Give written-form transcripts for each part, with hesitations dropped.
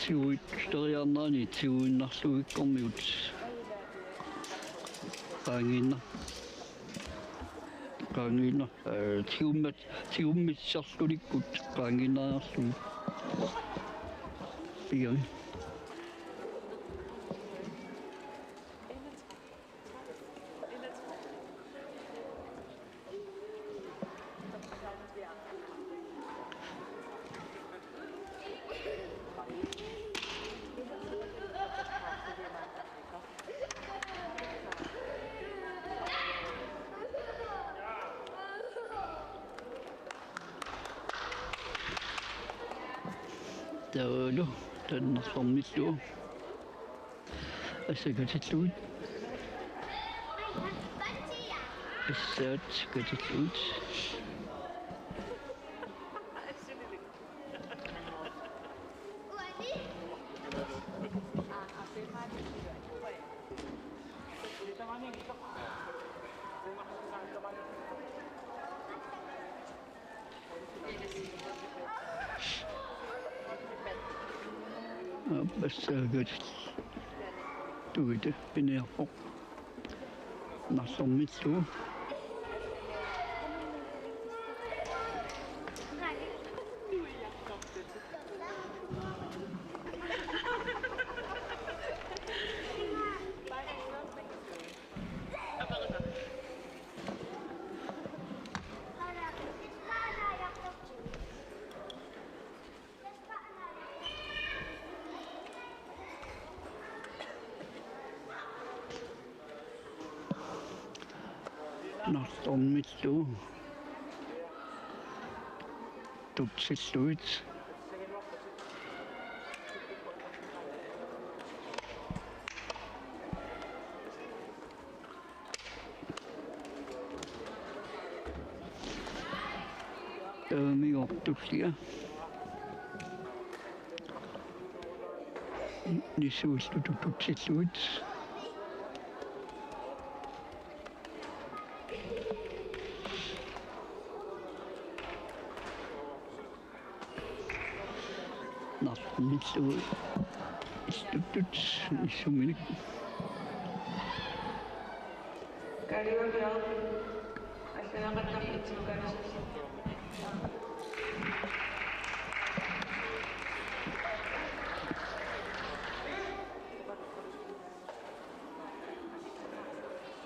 tiuit teriarnaani tiuinnarluikkormiut qaangiinna tiummitsarlulikkut qaangiinnaarlu pian Taalo tannarsormillu asakatilluut assaat katilluut Bassagat tuita pinerpoq narsormillu narsormillu tutsilluit miortullia nisuullutu tutsilluit narsormillu istuttut issuminik Radioa Allunaariaqattaarneq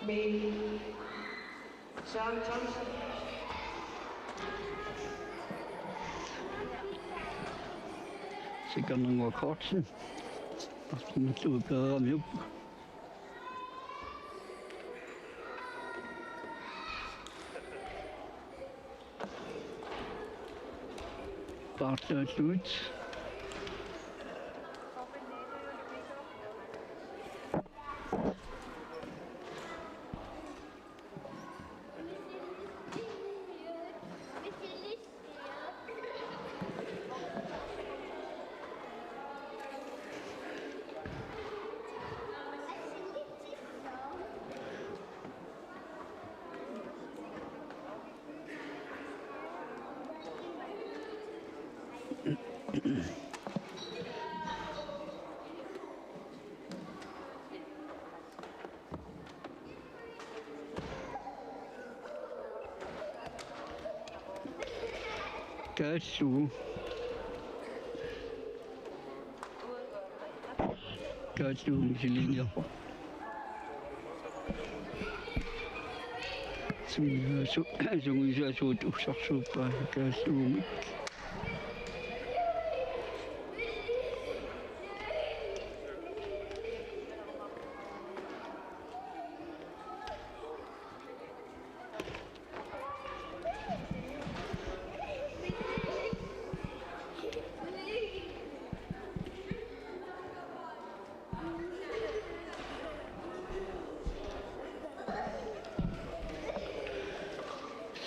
Maybe sometimes sikananguakortsen narsormillu peeramiup paartaalluit Kalaallit misiliinniarpoq sungisaasuut ussarsuuppaa kaalluumik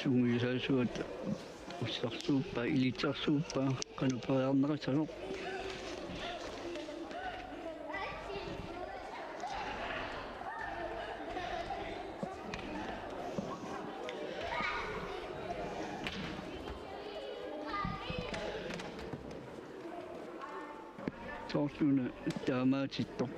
sungisaasuut ussarsuuppaa ilitsarsuuppaa qanuperiarneqasanoq Torsuna taamaatittoq.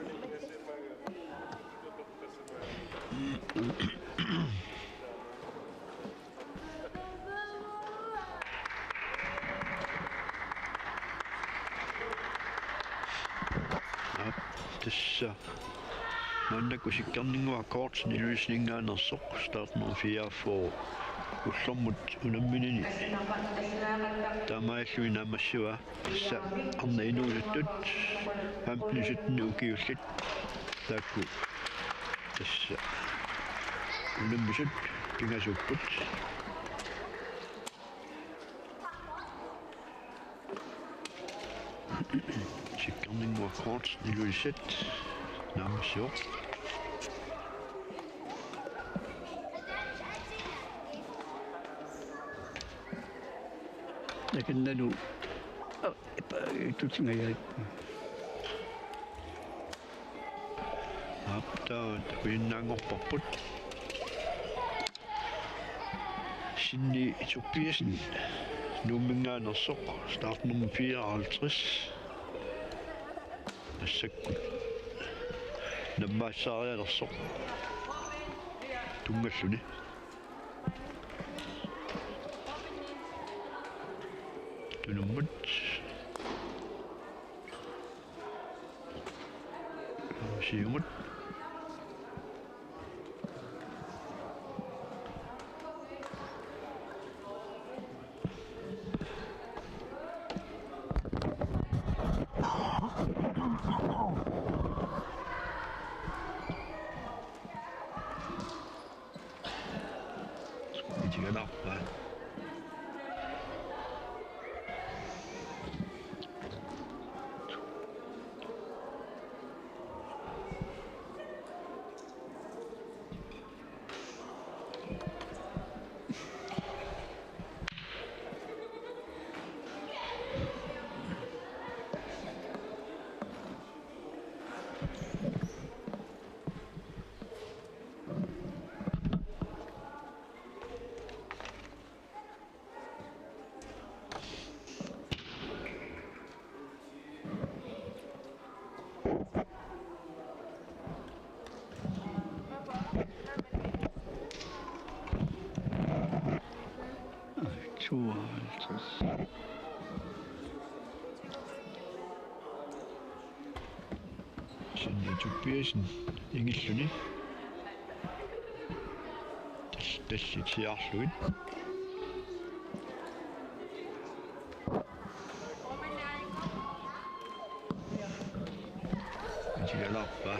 Tässä manna kusikkarninguakkoort niluisningaanерсоq startnum 4 for ullormut unamminini taamaallu inaamassua tassa arna Inuusuttut ampnisutni ukiullit taakku tassa unammisut pingasupput sikkarninguakkoort Ilulissat naammassuoq Nakennalu tutsingayaat. Apta takuinnaangorparput sinni suppiasen nuumminngaanersoq startnummer 54 assakkut nammaassaarialersoq tungalluni tunummut siumut itiganarpaa sinni suppiasen ingilluni tassitiarluit itigalarpaa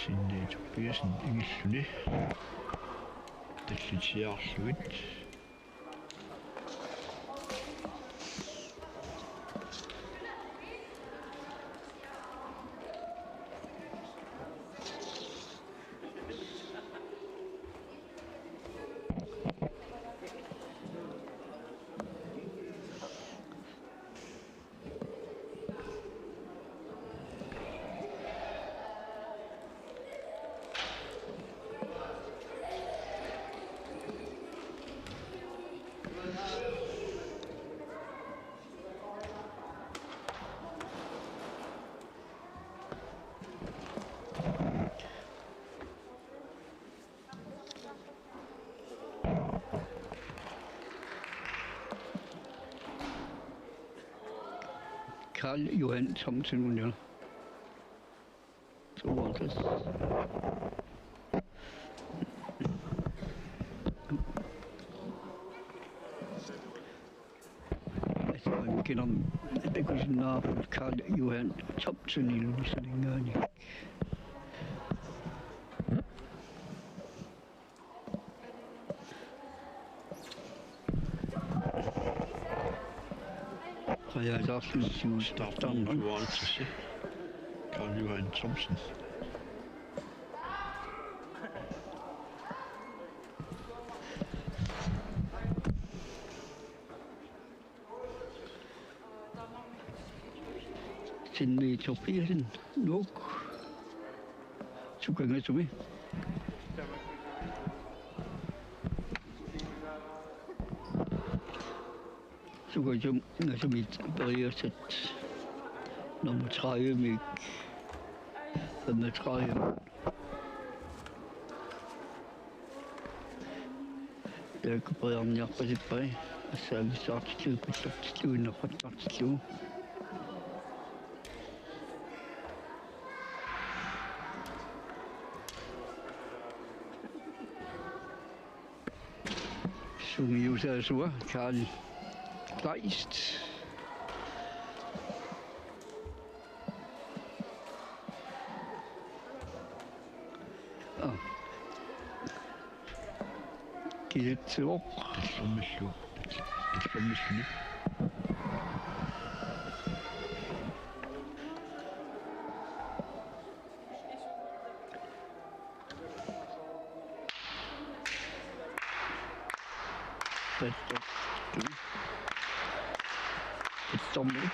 sinni suppiasen ingilluni tassitiarluit Karl Johan Thomsen Union. 52. Altså, vi kender Takusinnaaput Karl Johan Thomsen Ilulissat ingaani. Qajaaqarlussius Starten tuaaltasi. Karl Johan Thomsen. Sinne Topiasen nok. Sukangasumi. Sukangasumi Ilulissat nummer 30 mig. 35. Jeg kan bringe mig op på det bag. Og så er vi så opslut på stuen og på stuen. Inuusuttut Kalaallit. Kiitsuq. Sommislu. Sommer.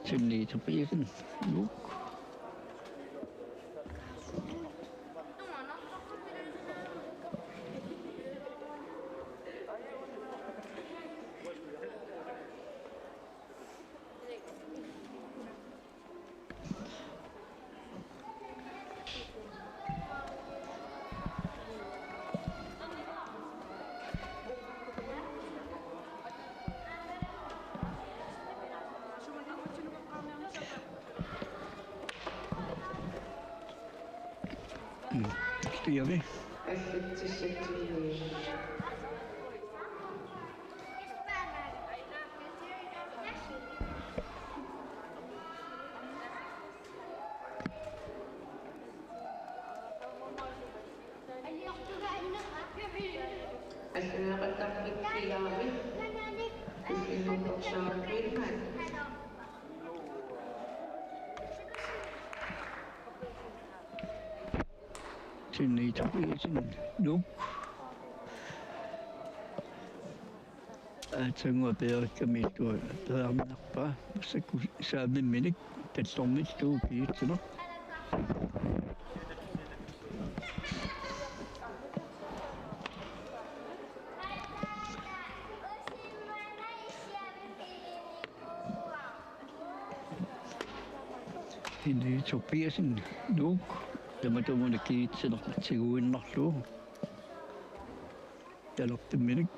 Sinne Topiasen nok. Stiger vi? Sinne Topiasen nok. Tænker bedre kan mit gå bedre nappa. Så kunne samme minute det står mit stå på til nok. Sinne Topiasen nok. Tämä tuommoinen kiitse se uinnahtuu. Ja loptiminen.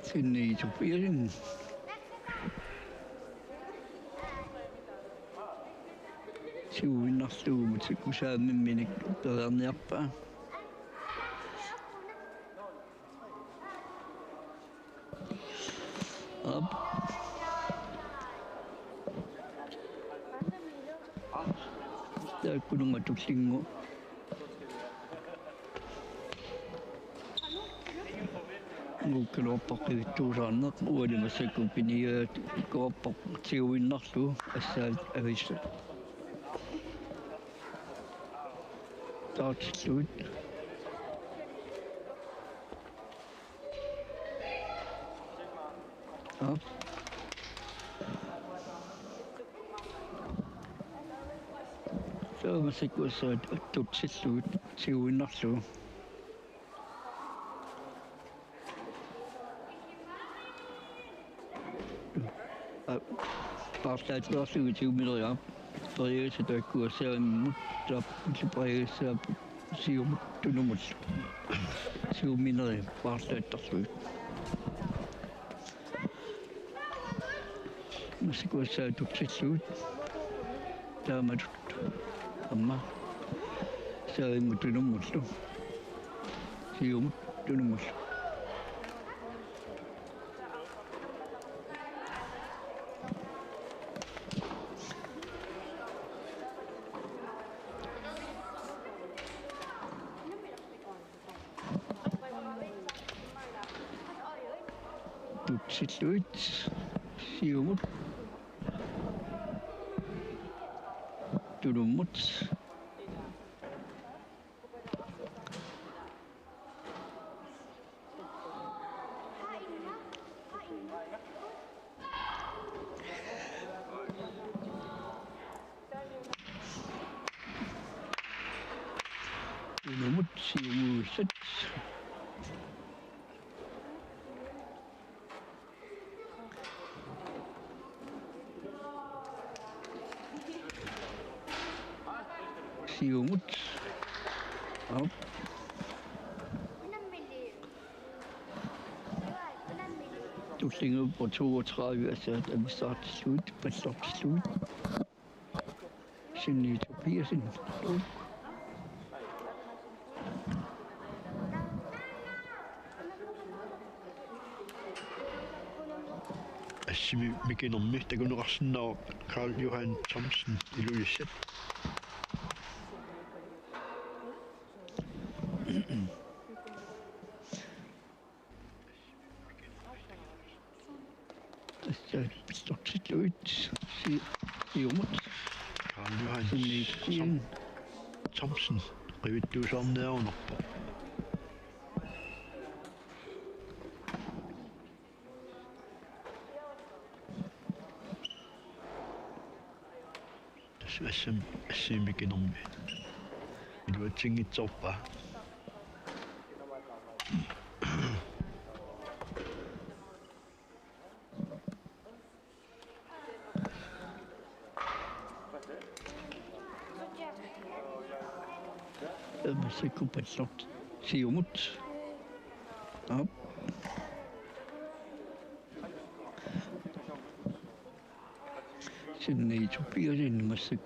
Sinne Topiasen. Uinnahtuu, mutta se kun saammin meni Arnatpa. Op. Tää kunungattu singo. Ngukkeloppa kivittuu Arnat uudemmassa kun pini kooppa uinnahtuu. Tässä avissa. Absolut. Ja. Så man så gå så du til slut til udenrigslu. Bare stadig også 20 minutter op. Brede til der kunne se en mut til brede så siger du nu må 20 minutter bare stadig der slut. Man så gå så du til slut. Der med amma så må du nu må stå. Siger du nu må stå. Til slut siger du nu mut Ilulissat. Siumut. Op. Du klinger på 32, altså da vi starter slut, på slut. Sin utopia, sin slut. Vi kender mig, der kunne resten af Karl Johan Thomsen i Ilulissat. Stort set ud. Siumut. Karl Johan Thomsen. Rivet du sådan der under på. SM vi kender mig. Du har tænkt op bare. Man skal gå på et slot. Siumut. Op. Siden i Ethiopia, den man skal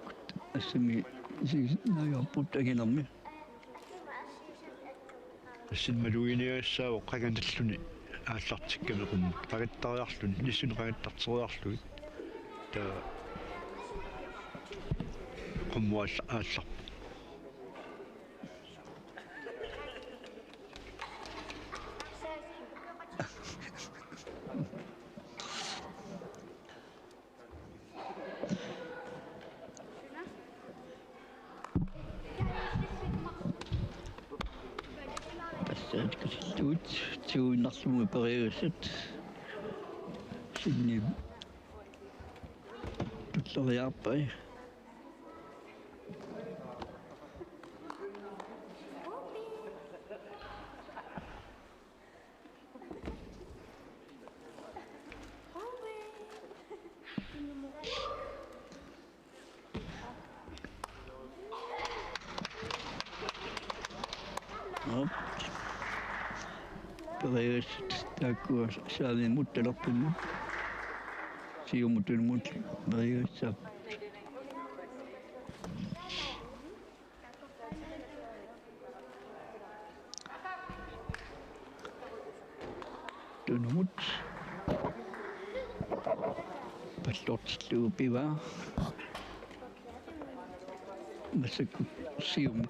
når jeg har brugt det igen om det. Siden man du inde i så og rækker det slunde. Jeg slår til gennem rummet. Rækker der slunde. Det synes rækker der så slunde. Der kommer altså. Til udenrigslu med Ilulissat. Siden du slår jeg op af. Ilulissat, der går særlig mod det op nu. Siger mod det mod Ilulissat. Den mod. På slotstue bevar. Men så siger mod.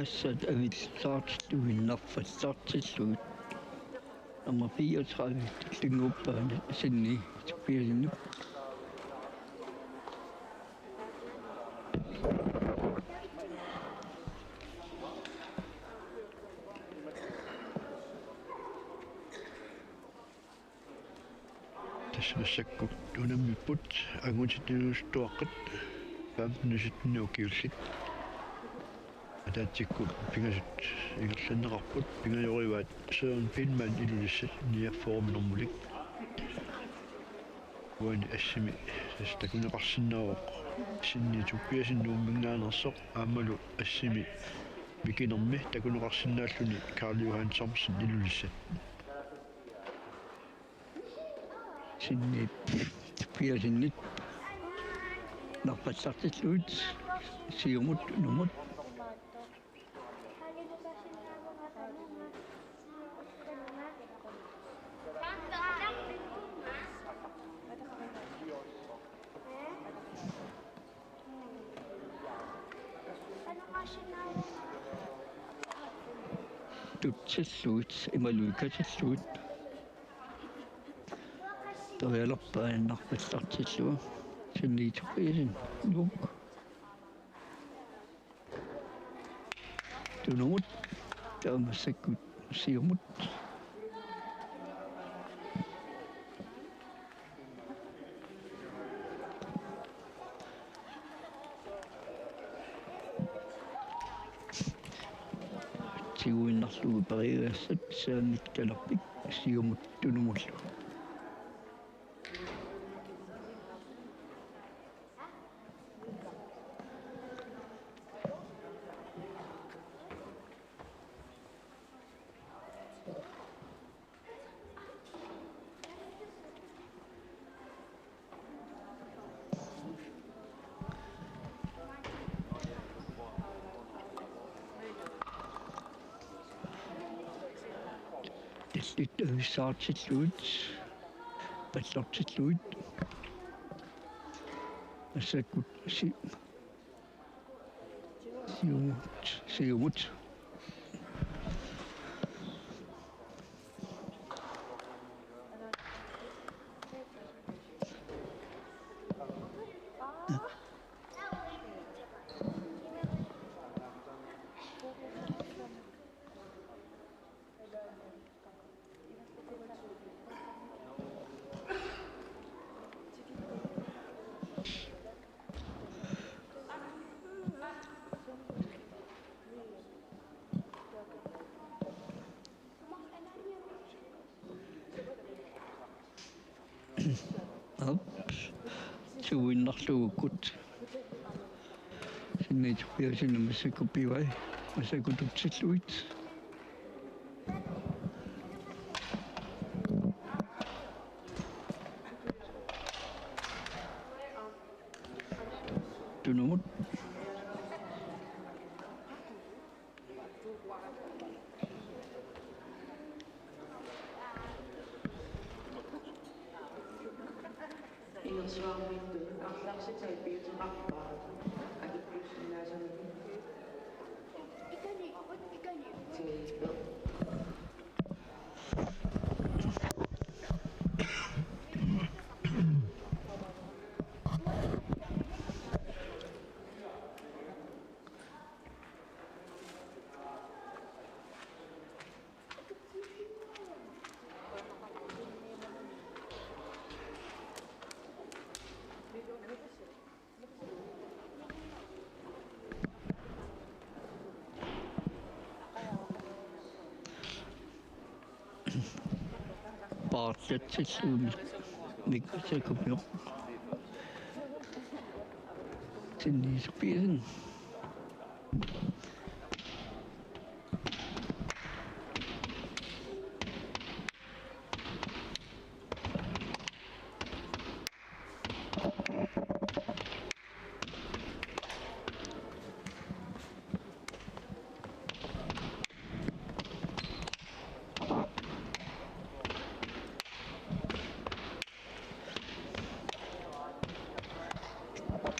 Så er vi startstuen op fra start til slut. Nummer 34, det klinger op og siden i Ethiopia nu. массаккук унаммиппут агутитинуустуаққат паамнуситнуукиуллит атаатсикку пингасут игерланнеқарпут пингайориваат Søren Pindman Ilulissat ниарфоорминэрмулик уани ассими стакунеқарсиннаавоқ синнитуппиасиннууммигнаанерсоқ аамалу ассими викинерми такунеқарсиннааллуни Karl Johan Thomsen Ilulissat sinne piasinit narpassartilluut siumut numut tutsilluut imaluikatilluut toialorpaan narpassartillua sinniituqiisin nuuk tunumut taamassakut siumut siuinnarlugu pariuassat saannikkalarpik siumut tunumullu saartilluut pallortilluut assakut siumut suuinnarlugukut sinniitupiasinna massakupivai massakututsilluit tunumut paartatsilluumi mikkasakupior sinniisupiasin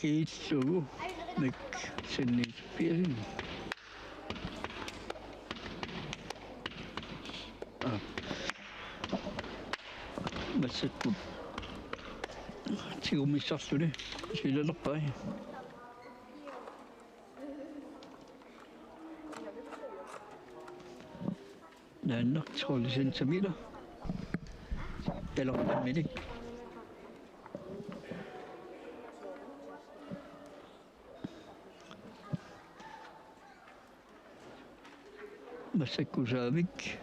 kiitsugu mik sinniisupiasin massakut siumissarluni silalerpai naannartiqullisin samila talerpamminik Masakkusaamik.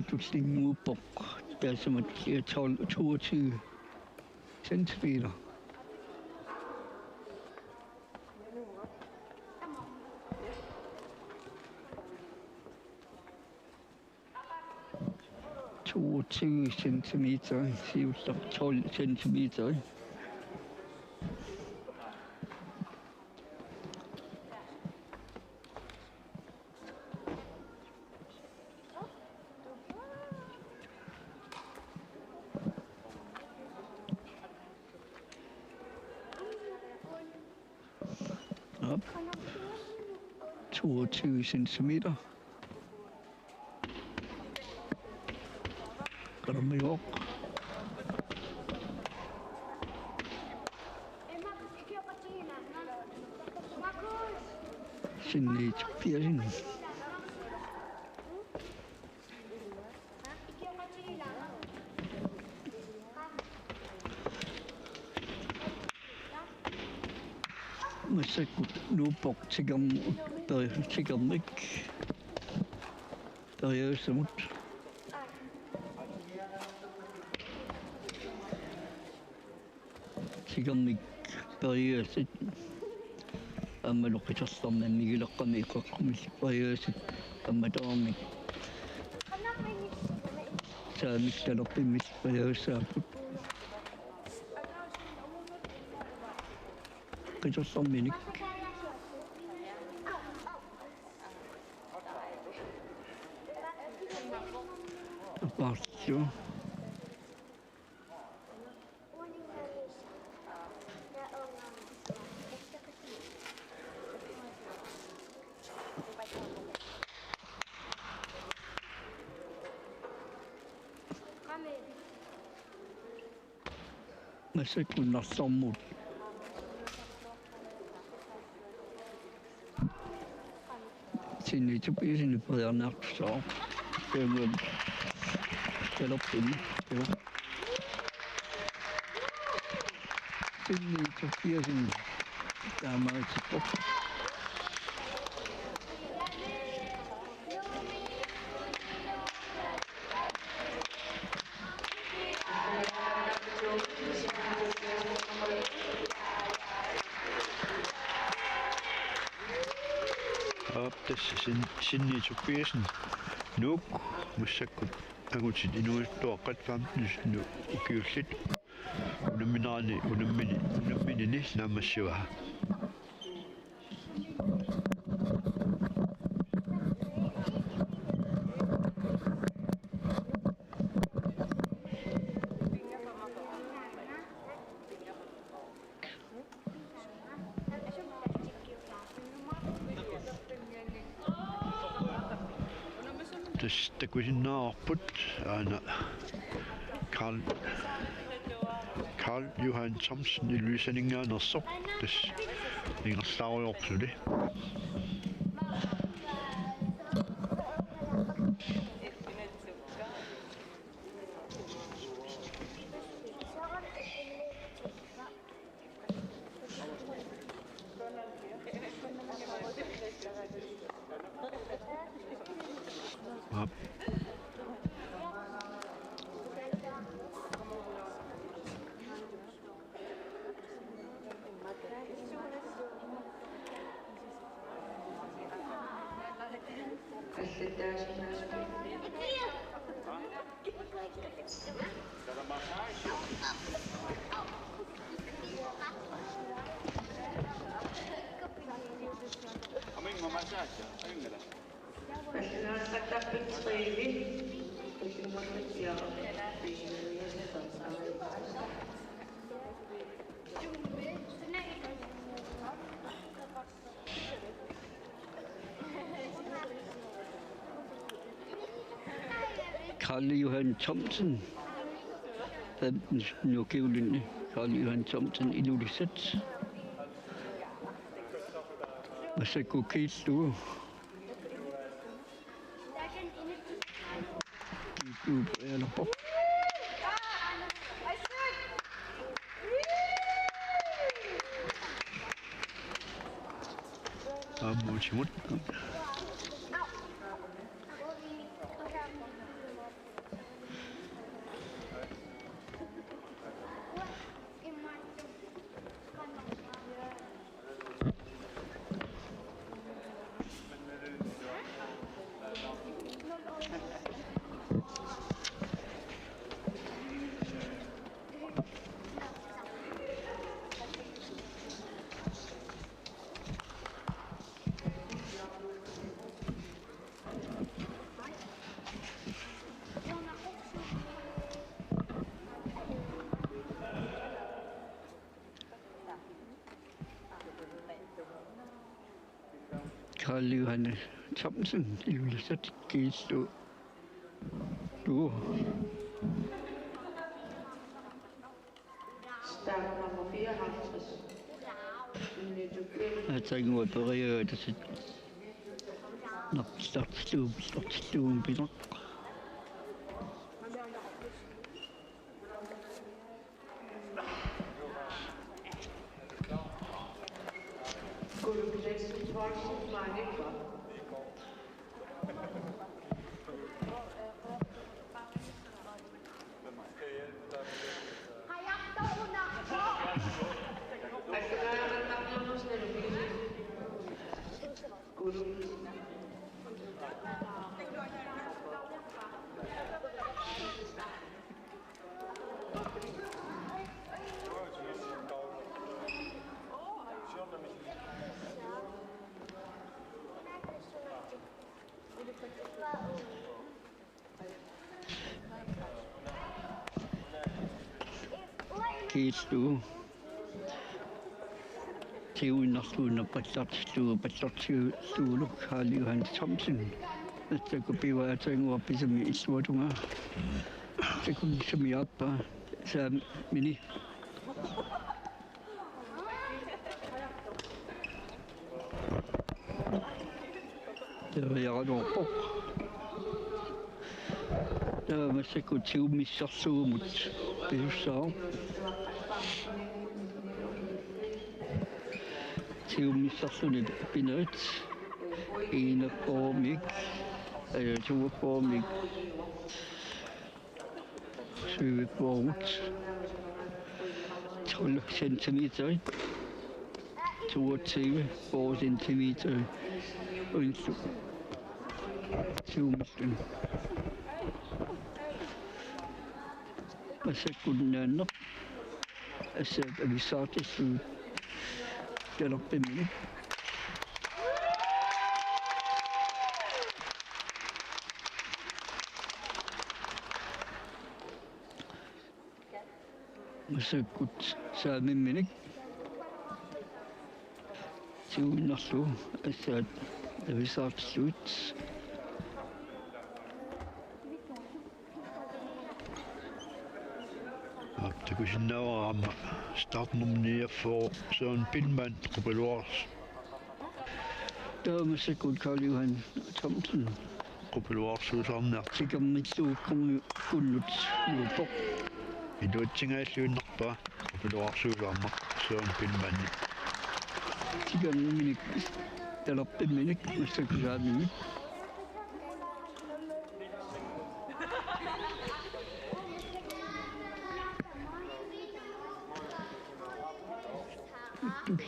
Tullinguuppoq taasamat 22 centimeter. Centimeter, 12 centimeter. Up. 22 centimeter. Karamiok. Sinne 80. Masakut nuupok tigamik tariasamut tigamik tariasit ammaluqitarsarna migilaqqamiiqqaqqumil tariasit ammataarmik saamik talerpimmis tariasaaput qitarsarminik apartio masakkunnarsormut sinne tupisinne pariarnaartusaa peungum talerpimmi sinne tupisinne taamaritippoq tässä sinni tupiasen nuuk mussakkut agutit inuuttuaqqat nu ukiullit unammini naamassua takusinnaarput aana Karl Johan Thomsen Ilulissaninngaanерсоq tas ingerlaariorluli Karl Johan Thomsen, nukiulinni Karl Johan Thomsen Ilulissat. Masakkukiillugu. YouTube alerpoq. Ammuutimut. Kalaallit Thomsen Ilulissat Kiistu du Start nummer 54. atang opererer det sit nok startstuen binak Gulvblæsten Thomsen Marnik. Kiistu tiunnarluuna pattartuulu Kalaallit Thomsen atsakupiwa atsanguarpisami issuatunga atsakussamiaappa saamini Radioa massaku tiumissarsuumut piussaa tiumissarlunit pinerit iinapormik tuapormik syvipormut 12 centimeter 22 centimeter unsu tiumissarlun massakunnaanneq assaat avissaartissu talerpimmi masakkut saamimminik tiunnarlu assaat avissaartissuut Takusinnaavaramma startnumniaffor Søren Pindman Gruppelvors. Massakkut Kalaallit Thomsen Gruppelvors uusarniart. tikammitsuukkullut luupoq Inuutsingaallunnerpa Gruppelvors uusarmaq Søren Pindman. tikamminik talerpimminik massakusaamimik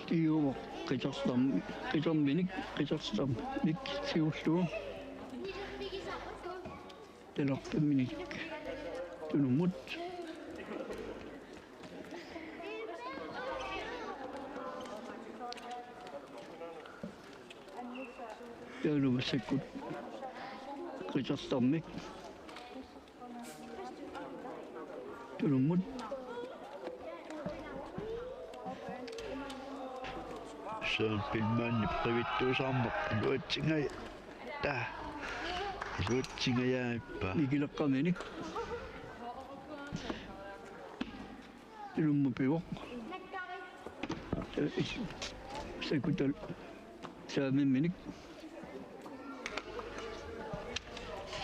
tiuva qitarstam mik tiullu talerpimminik tunumut taanu massakkut qitarstarmik tunumut Søren Pindman privittuusarmaq iluatsingaya iluatsingayaippa mikileqqaminik ilummupivoq sakutal saamimminik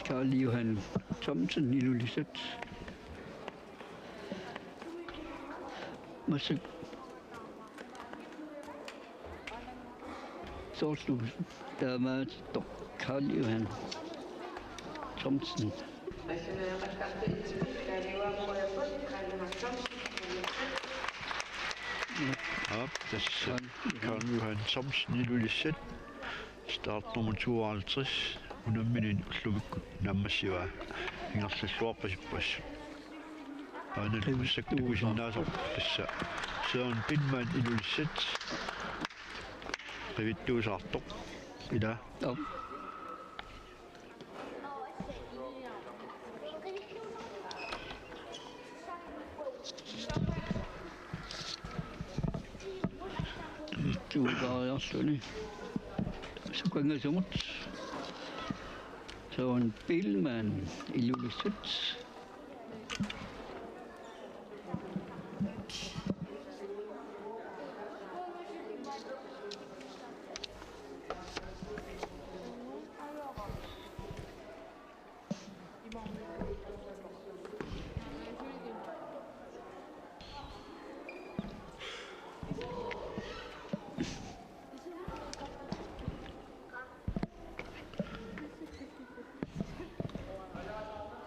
Kalaallit Thomsen Ilulissat massak Sortlu, der var dog Karl Johan Thomsen. Ja, tässä Karl Thomsen Ilulissat. Start nummer 52. 100 minutter slukket nammassiva. Ingersalluarpasippas. Arnat kussakkusinnaasor tässä. Se on Pinman Ilulissat. Rivittuusaartoq. Ila. Ja. Tuukaariarsuni. Sukangasumut. Se on Pinman Ilulissat.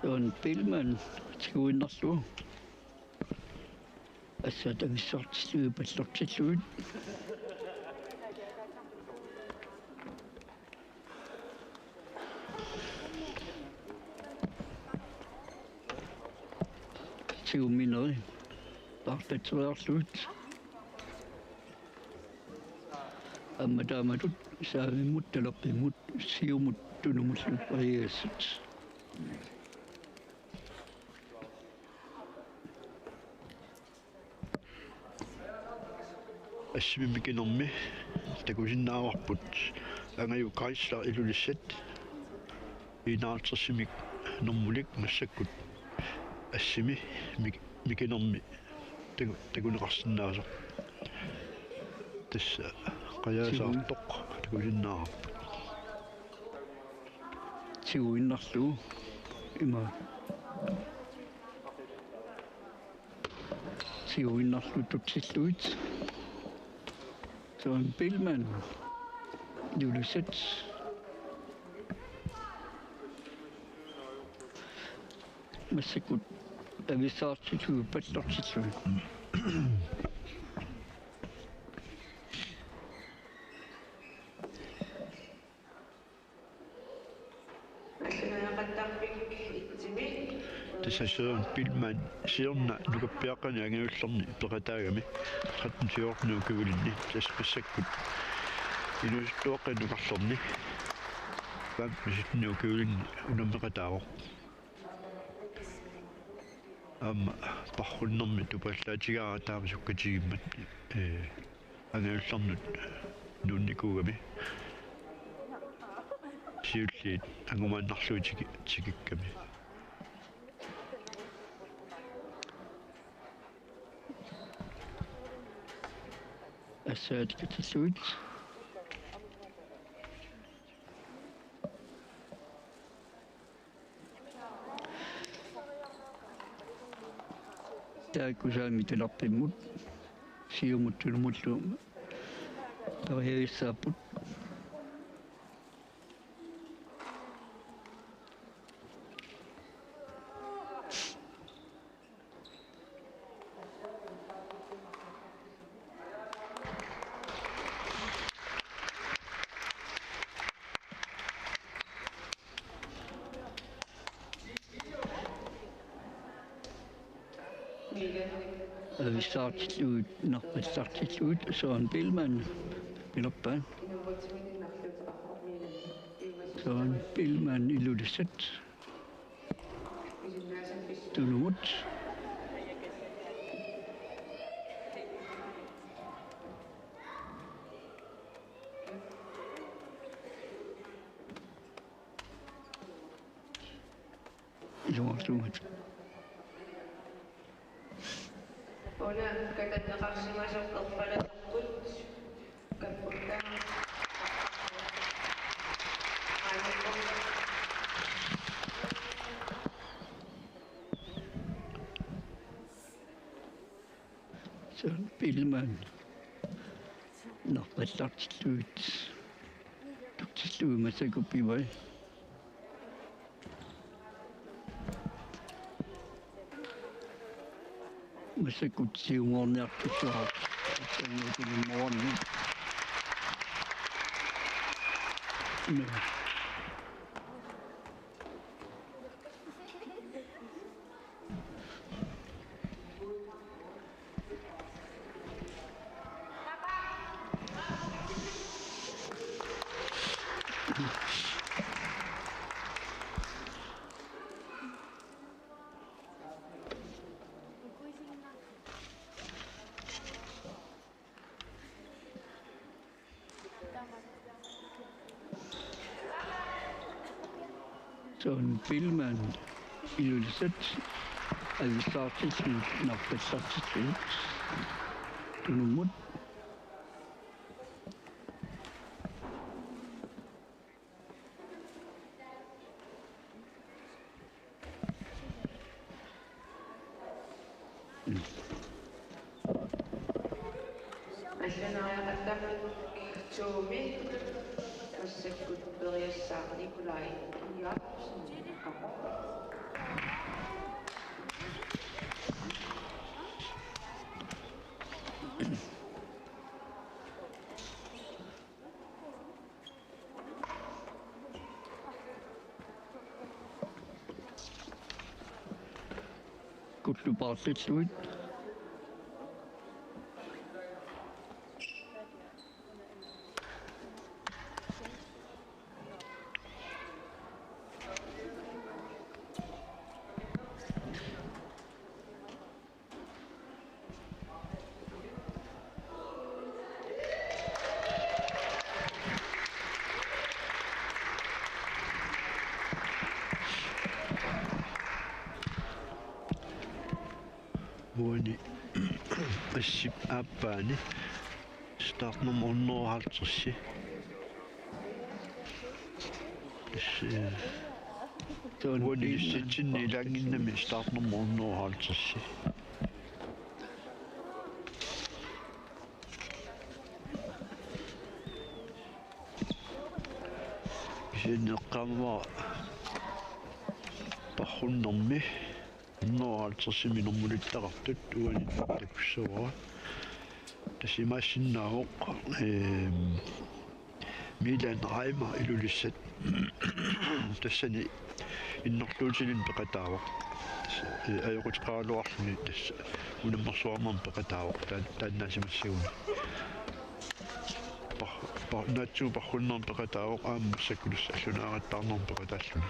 Se on Pinman Skuinarlu. Assa tavissortistyypallortilluut. Siumineri partatoriarluut. Ammataamatut saavimut talorpimut siumut tunumullu pariassut. Assimikinormi takusinnaavarput angaju kaisla Ilulissat inaaltersimik normmulik massakkut assimi mikinormi takuneqarsinnaaso tässä qajaasaartoq takusinnaavarput Siuinnarlu ima siuinnarlu tutsilluit. Se on Pinman Ilulissat. Massakut tavissaartituupallortilluit. Tässä se on Pinman siorna nukappiaqani angaullerni peqataagami 13 nuukugulinni tässä passakkut Inuusuttuaqqa nuqarlorni vaammisit nuukugulinni unammeqataaqoq amma parrunnermi tupallaatigaara taamasukkatигиммат angaullerнут nuunnikuugami siulliit angumaannarluutigikkami Assaatikatilluit. Taakusaamitalarpimmut siumuttunumullu pariarissaaput. Avissaartilluut narpassartilluut se on Pinman piloppaan. Se on Pinman Ilulissat. Tunumut. Iluartumat. هنا كتبنا قسم شرط فلا تقل كالقرآن Se on Pinman narpassartilluut Stui masakuppi vai. Masakut siumorniartu saa. Tengokini morni. No. Zo'n filmen Ilulissat, vi startet slut, nok det startet slut. Tunumut. Allunaariaqattaarneq tuumi ассаккут периассаарникулай иаапсиннеққама Kutlu partet slut. Vuoni assip aappaani startnum ornoorhaltersi vuoni sitsinni ilaanginnami startnum ornoorhaltersi sinneqqaamma parrunnermi ornoorhaltersimi normulittarartut uani takussuara tasimaassinnaavoq Milan Reimer Ilulissat tassani innerluutinin peqataavoq ajoqutqaaluarluni tassa unammersuarman peqataavoq taannaasimassaguni natsu parrunnerm peqataavoq aammassakkulus allunaariaqattaarnerm peqataalluni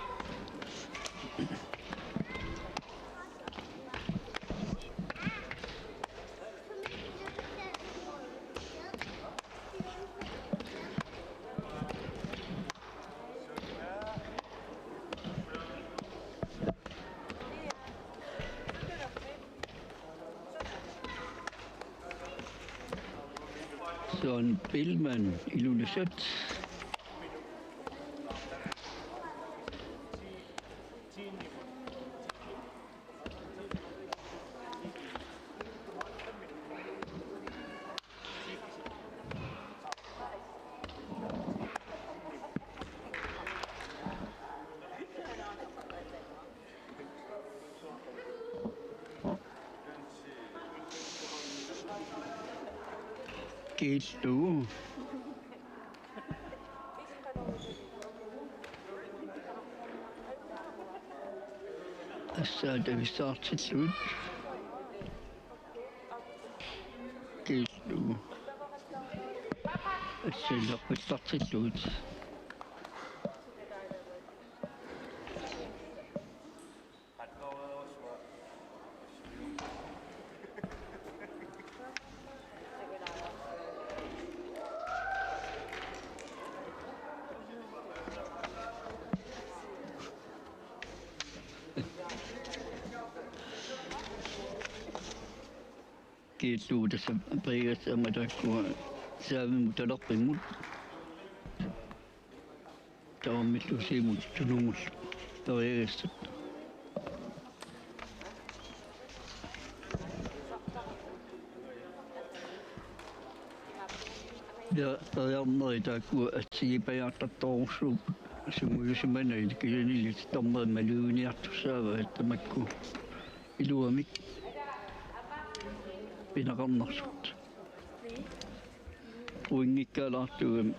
Zo'n filmen Ilulissat. Gitu. Assa vi startet slut. Gitu. Assa vi startet slut. Gitu tässä päivässä kun saamme mutta loppimut. Tämä on mittu siimut tunumus. Tämä on edessä. Arnat taku siipajaqattoorusuup sumujusumanait kilanillit tornermaluuniartusaava tamakku iluamik pinaqarnarsut uingikkalaartugam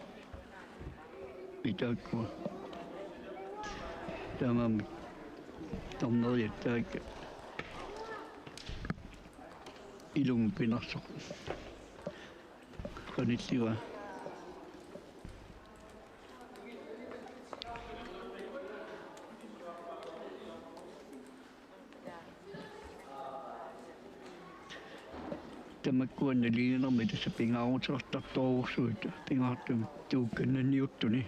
itaakku tamamik torneriattaak ilum pinarsoq qanittiwa tamakkuan naliinermi tassa pingaarutsertartoorsuut pingaartum tuukkananniuttuni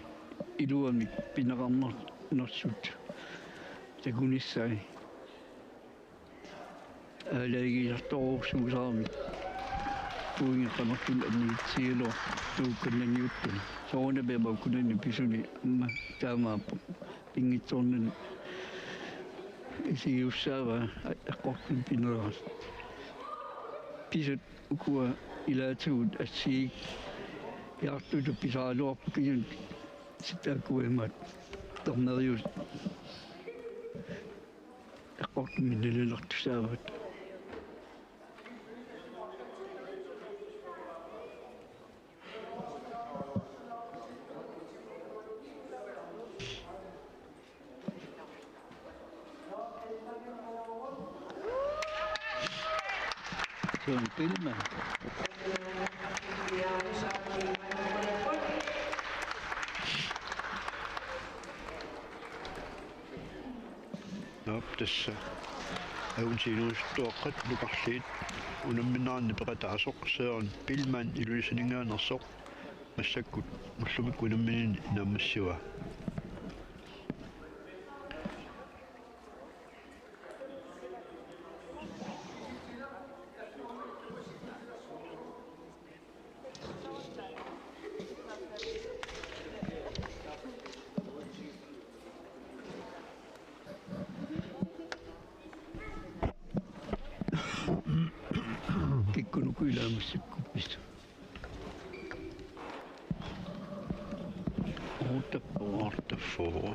iluami pinaqarnarsut takunissai aalaagiartoorsuusaarmi tuingeqanertun anniitsiilua tuukkananniuttuni soornapemaukunanni pisuni amma taamaappu pingitsoornani isiussaava eqqortun pineraa pisut ukua ilaatugut assiik jaartutu pisaaluarpu kijun sitaakuimaat tornerius eqqortun minnilulertusaavat se on pilmä. No, tässä Inuusuttut lukarliit unamminaanni peqataasoq se on pilman Ilulissanigaanarsoq massakkut mullumik unammin naammassiwa Kikkunuku ilaamassikkuppis. Ortafoo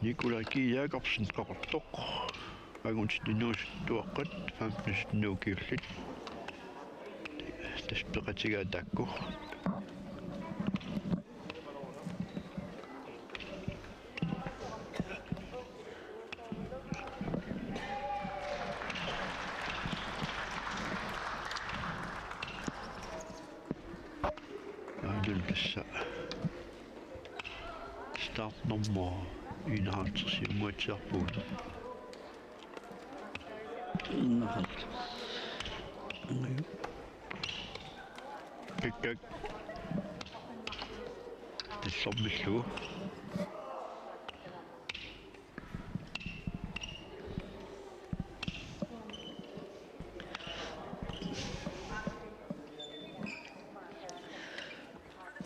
Nikolai Ki Jacobsen qartoq aguntit Inuusuttuaqqat faammisnuukiullit taspeqatigaa taakku tässä startnummer 51 muatsiarpuun Innahat. Kikkak tissormilluu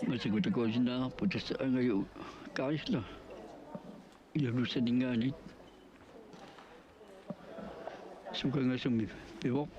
Masikutakosinaarpu tassa angaju kaisla Ilulissanigaanit sukangasummi pivoq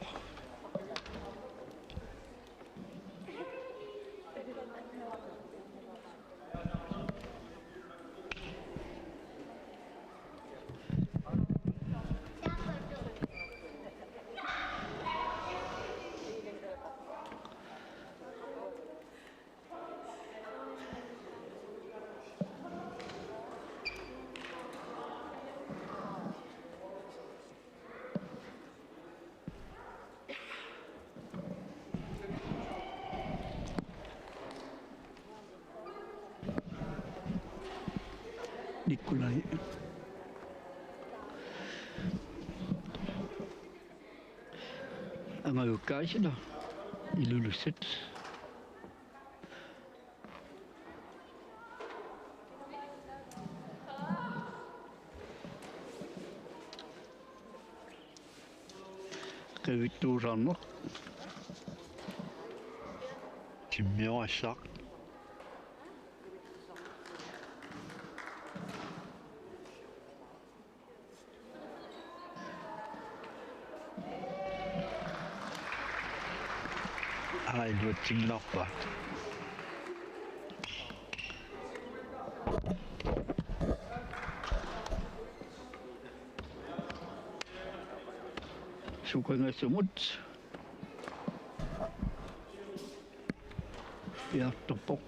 Nikolai. Angaju kaisla Ilulissat. Qavittuusaarneq timmiuassaq Nunaata. Sukangasumut. Piartopok.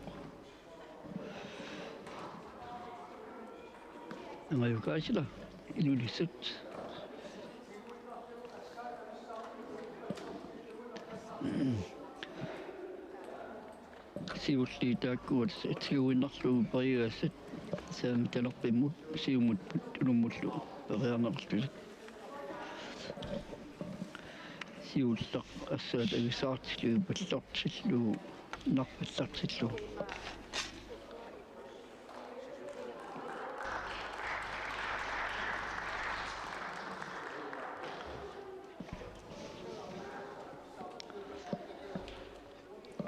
Ngayukaisila. Ilulissat. Siulliitaakkuat siuinnerluu pariassat saamitalerpimmut siumut tunumullu periarnerlusat siullaq assaat agisaartillu pallortillu narpallartillu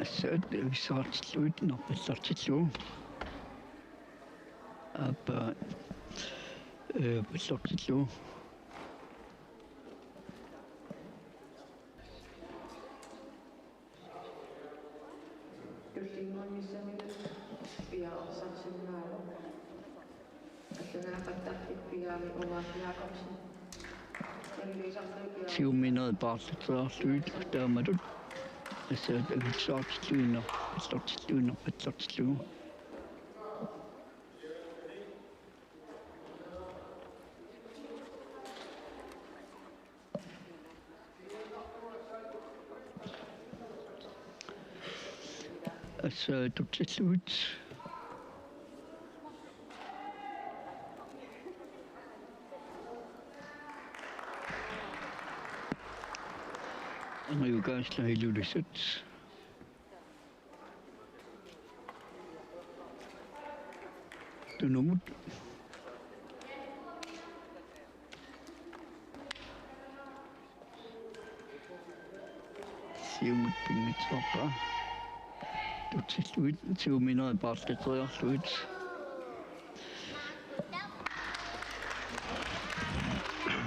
assaat agisaartilluit narpallartillu appa pallortillu siumineret paarlutserarluit taamatut assaat agisaartilluinner pallortillu assaatutsilluit ngayukaasla Ilulissat tunumut siumut pingitsorpa tutsilluit siumineret paarlutserarluit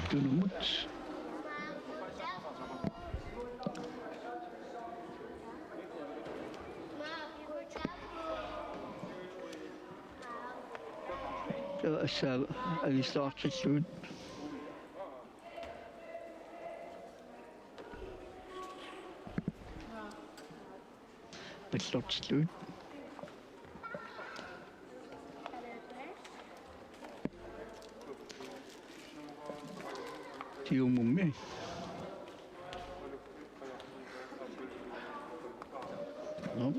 tunumut assaa agisaartilluit pallortilluit siumummi no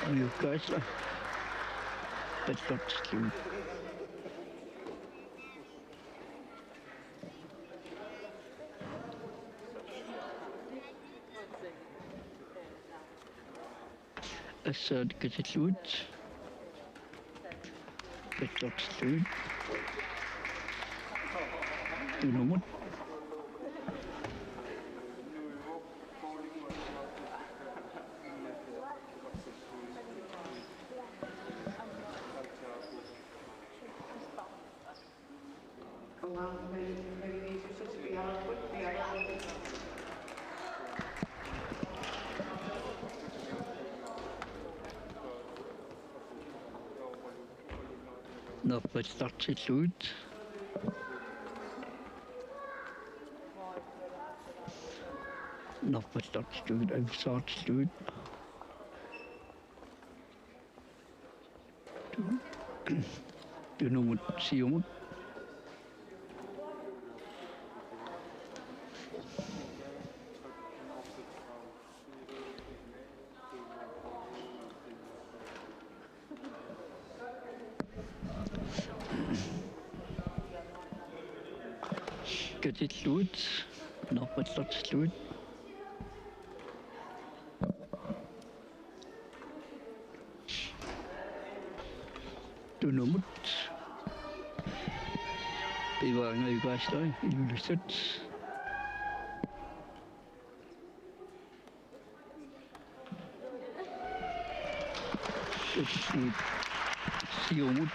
ngayukaasla pallortilluit assaat katilluit pallortilluit tunumut narpallartilluit narpallartilluit agisaartilluit tunumut siumut katilluit narpallartilluit tunumut pivaangayukaasla Ilulissat Ilulissat siumut.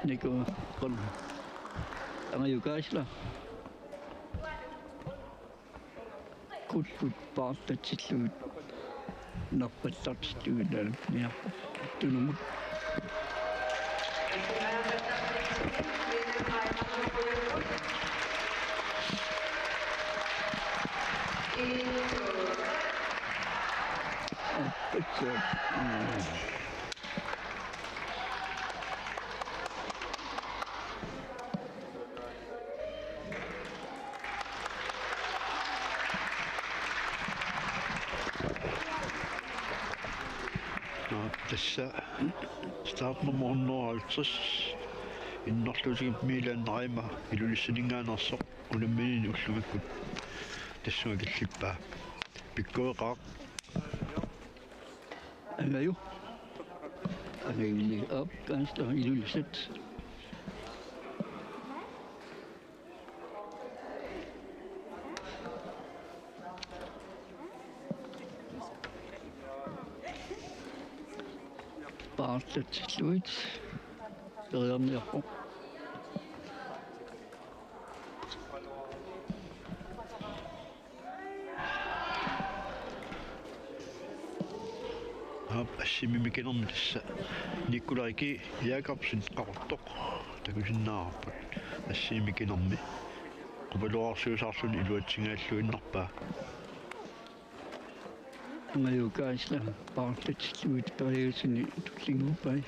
Niko kon ang guys lah kut paat situ nak petat situ dan ya tu nomor tässä start nummer 150 innerlusigit miilaannerima Ilulissaninngaanarsoq unammini ullumakkut tassuakillippaa pikkueqaaq angayu angayli up kansta Ilulissat paartat luit periammiarpo assimimekinermi tassa Nikolai Jakobsen qartoq takusinnaarpat assimimekinermi qupaluarsuusarluni iluatsingaаллуиннарpaa angayu kaisla paartat luit periusini tullingupai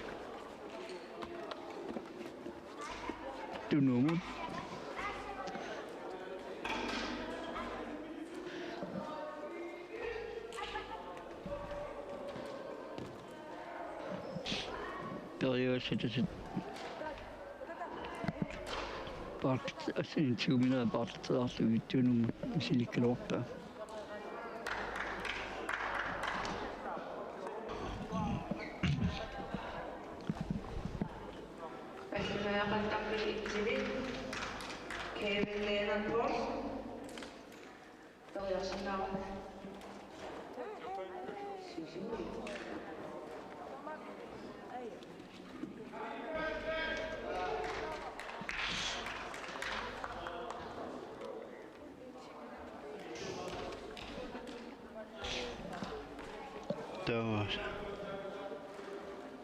tunumut periusitasit paartat asin tuumina paartaarluit tunumut isilikkalorpaa KNR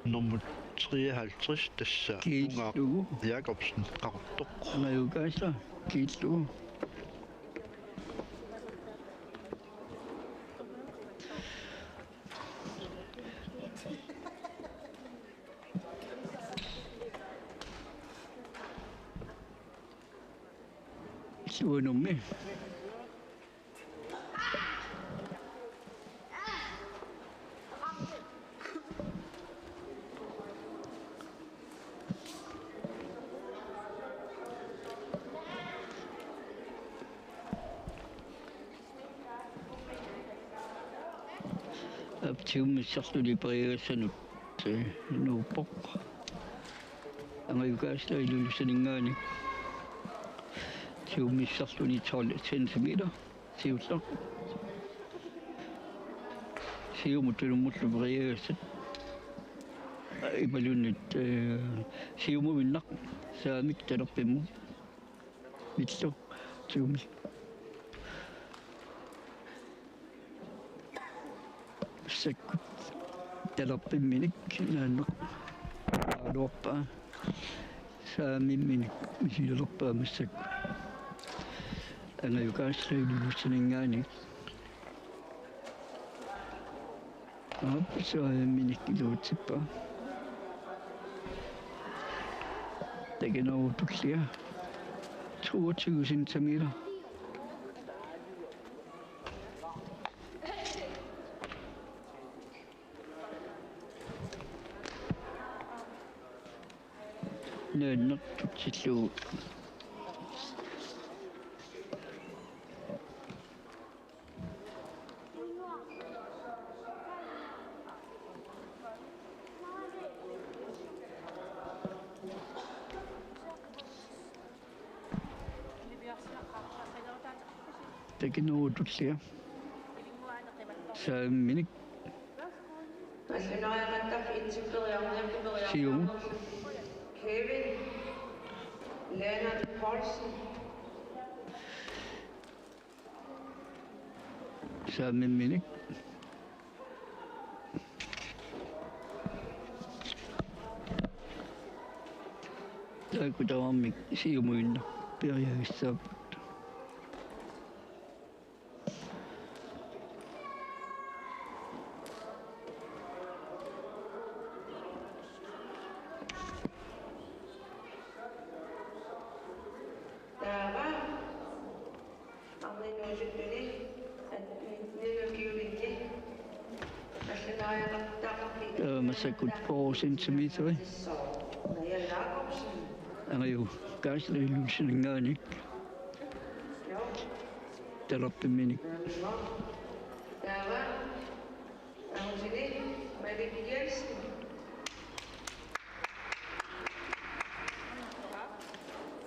nummer 53 tässä Jakobsen qartoq angayu kaisla kiitlu suunummi tiumisarluni periusanut nuupoq angayukaasla Ilulissaninngaani tiumissarluni 12 centimeter siullar siumutunumullu periusat imalunit siumuvinnaq saamik talerpimmu mitlu tiumi sakkut talerpimminik naanneq aaluarpaa saamimminik misiulerpaa massakku angayukaasla Ilulissaninngaani saamimminik iluutippaa takinarutullia 22 centimeter. Nødnok tutsillu takinuutullia saamminik Allunaariaqattaarneq intipperiarniarpiperiarniarnersu siumu Kevin Leonard Paulsen saamimminik taakutavammik siumuinna periagissaap taava Inuusuttuni nilukiulinni Allunaariaqattaarneq masakut 4 centimeter Jacobsen angaju kaasleiluusilingaanik talorpimminik taava Arnat Malik Jensen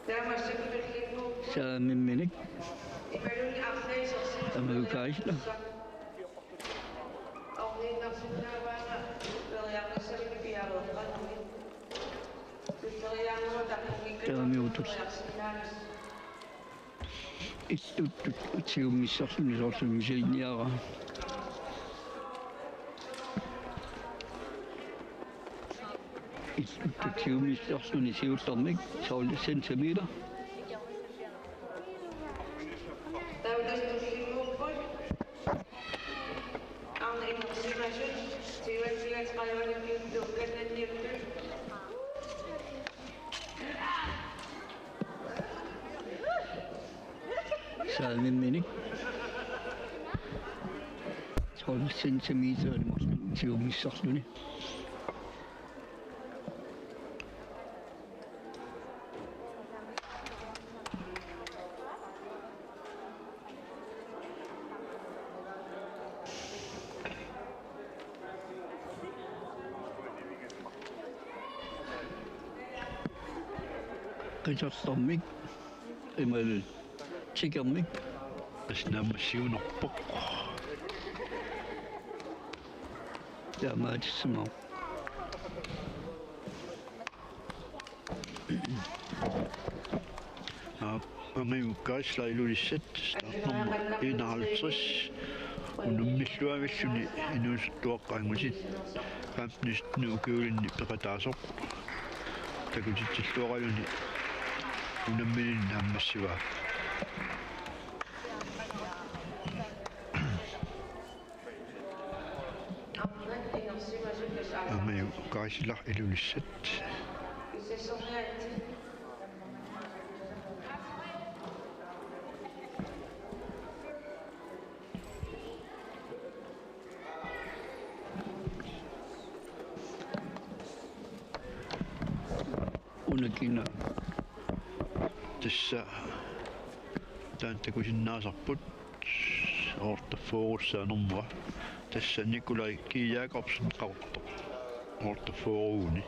taava sekutullingu saamimminik imaluni arneesersin angaju kaasla Orniinarsunnaavaanga periarnissalini piareeqqanni tutoriaanua taamiutut illuttut utiummissarluni soorlumi siiniara illuttut tiummissarluni siullermik 12 centimeter taulastullinguupput arniinnersimasut tiuatsigatraivalukiuttuukkannanniuttut saamimminik 12 centimeter tiummissarluni Qajaq imal chikamik asnaamassiunerpoq taamaatissumaa Angayukkaasla Ilulissat startnummer 51 unummilluavilluni Inuusuttuaqqaangusit 15 ukiulinni peqataasoq takutitsilluaqaluni unamminin naammassivaa Angayukkaasla Ilulissat isessorniatti unakina tassa taantakusinnaasarput ortaffoorussaanэрmua tassa Nikolai Jacobsen qaortoq ortafforuuni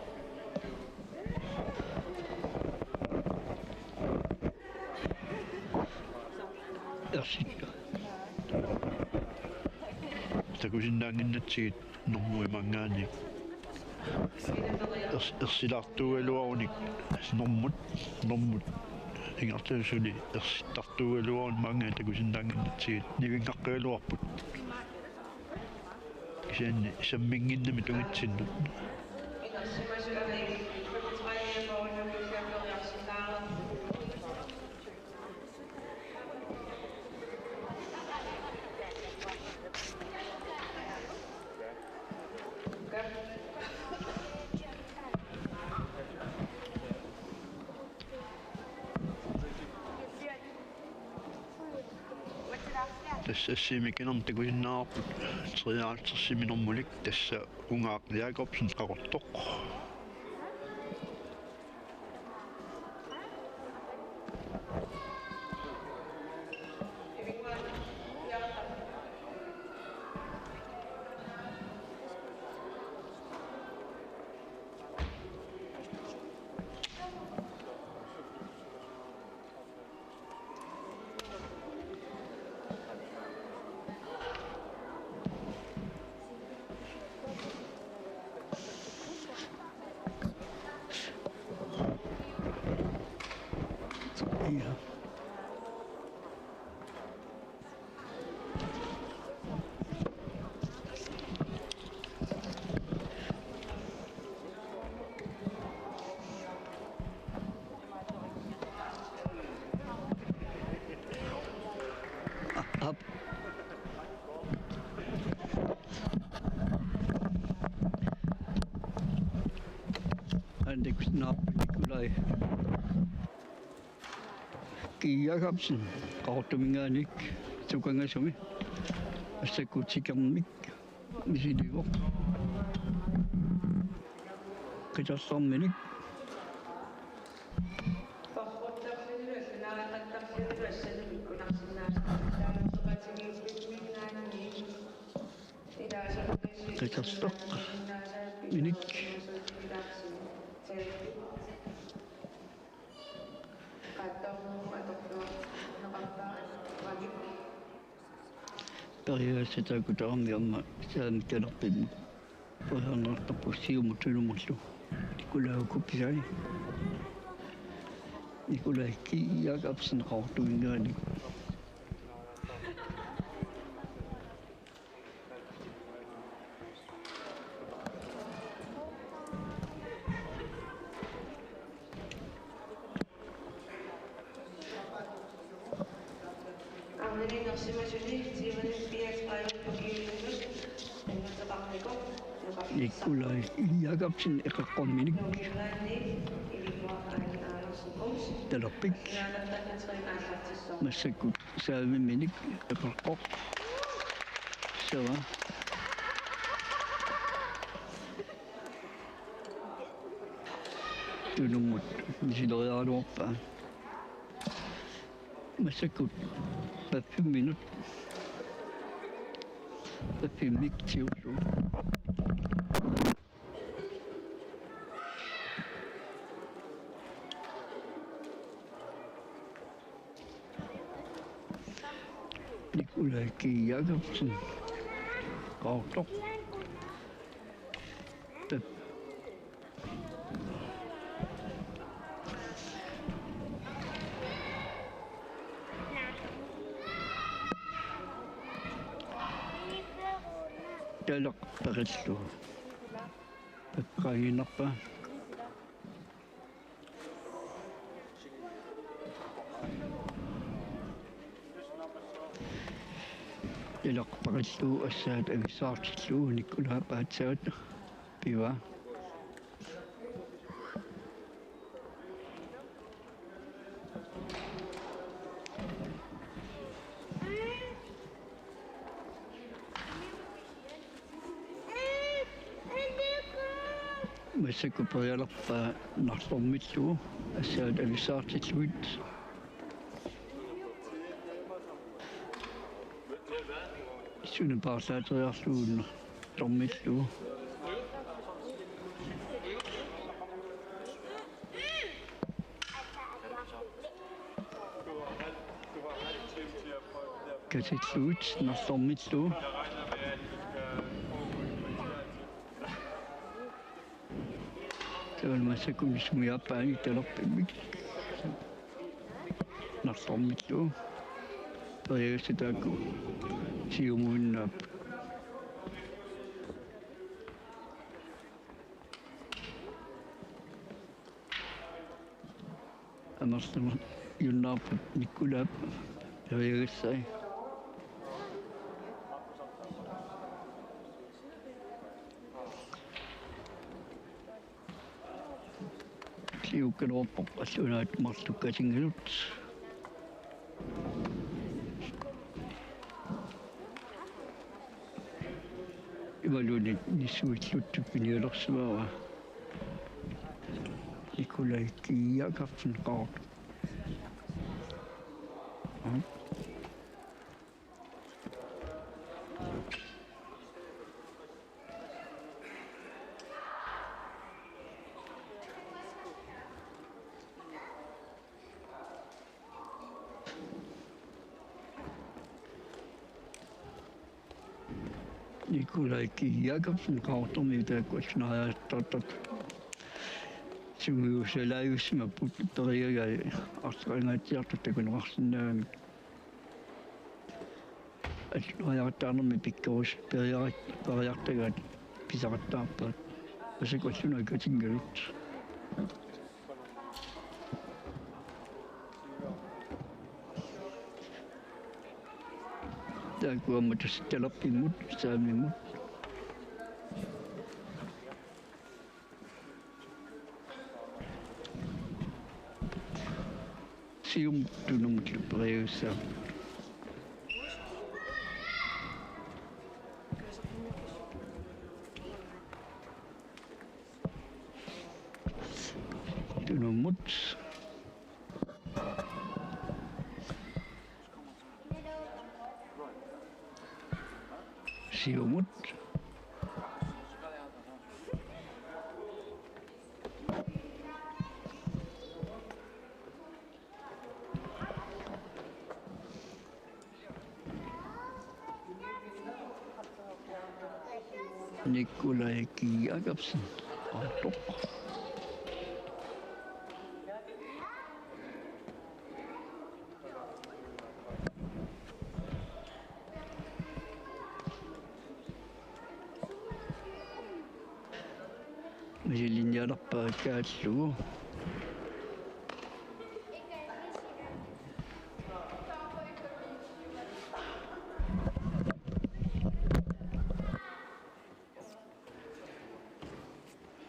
ersikka takusinnaanginnatsigit normui mangaani ersilartualuarunik normut ingartuusuli ersittartualuarun mangaa takusinnaanginnatsigit nivingaqqaluarput kisianni samminginnami tungitsinnut tässä siimikin takusinnaarput 53 minuuttia tässä Ungaaq qaqortoq Ja. Ab. Anteeksi Nikolai. Kiiakapsen qaqortumingaanik tukangasumi assakutikarmik misilivo qitarlarminik qitarlaq minik Periaatteessa saamikanarpimmu uharnertarpu siumutulumullu Nikolai Nikolai kiiakapsen qaqortumingaanik Nikolai kiiakapsen eqaqqorminik talorpik massakut saamiminik eqaqqoq sava tunumut misilerialuarpaa massakut 5 minut 5 minut tiusu Nikolai kiiakapsen qaqortoq talaq perillu peqqagiinerpa talaq perillu assaat avissaartillu Nikolai paatsaat piva Masakuparialarpa narlormillu assaat avissaartilluit sunapaarlaateriarluun tormillu katilluut narlormillu Tuolla masakun sumuyaappaani talorpimik narlormillu periaatteessaku siumuinnaap amartama junnaarpa Nikolai periaatsai liukkaluarpoq allunaat martukkatingalut Ivaluni Inuusuttut piniulersuara. Ikulaikiaqarfun qaart. Ikulaikiaqarfun qaartormi taakkuasnariartartat. Sumiusalaayusma putteriaga artaqangaatiartut takuneqarsinnaami. Allunaariaqattaarneq pikkerus periartagaat pisaqattaarpaat. Asikussuna katingalut. Taakkuammatus talappimut saamimut. Sium tunumut lupreussaa. Tunumut. Siumut. Nikulaikiaqarfun qaartoq. Milinnialarpaakaallugu.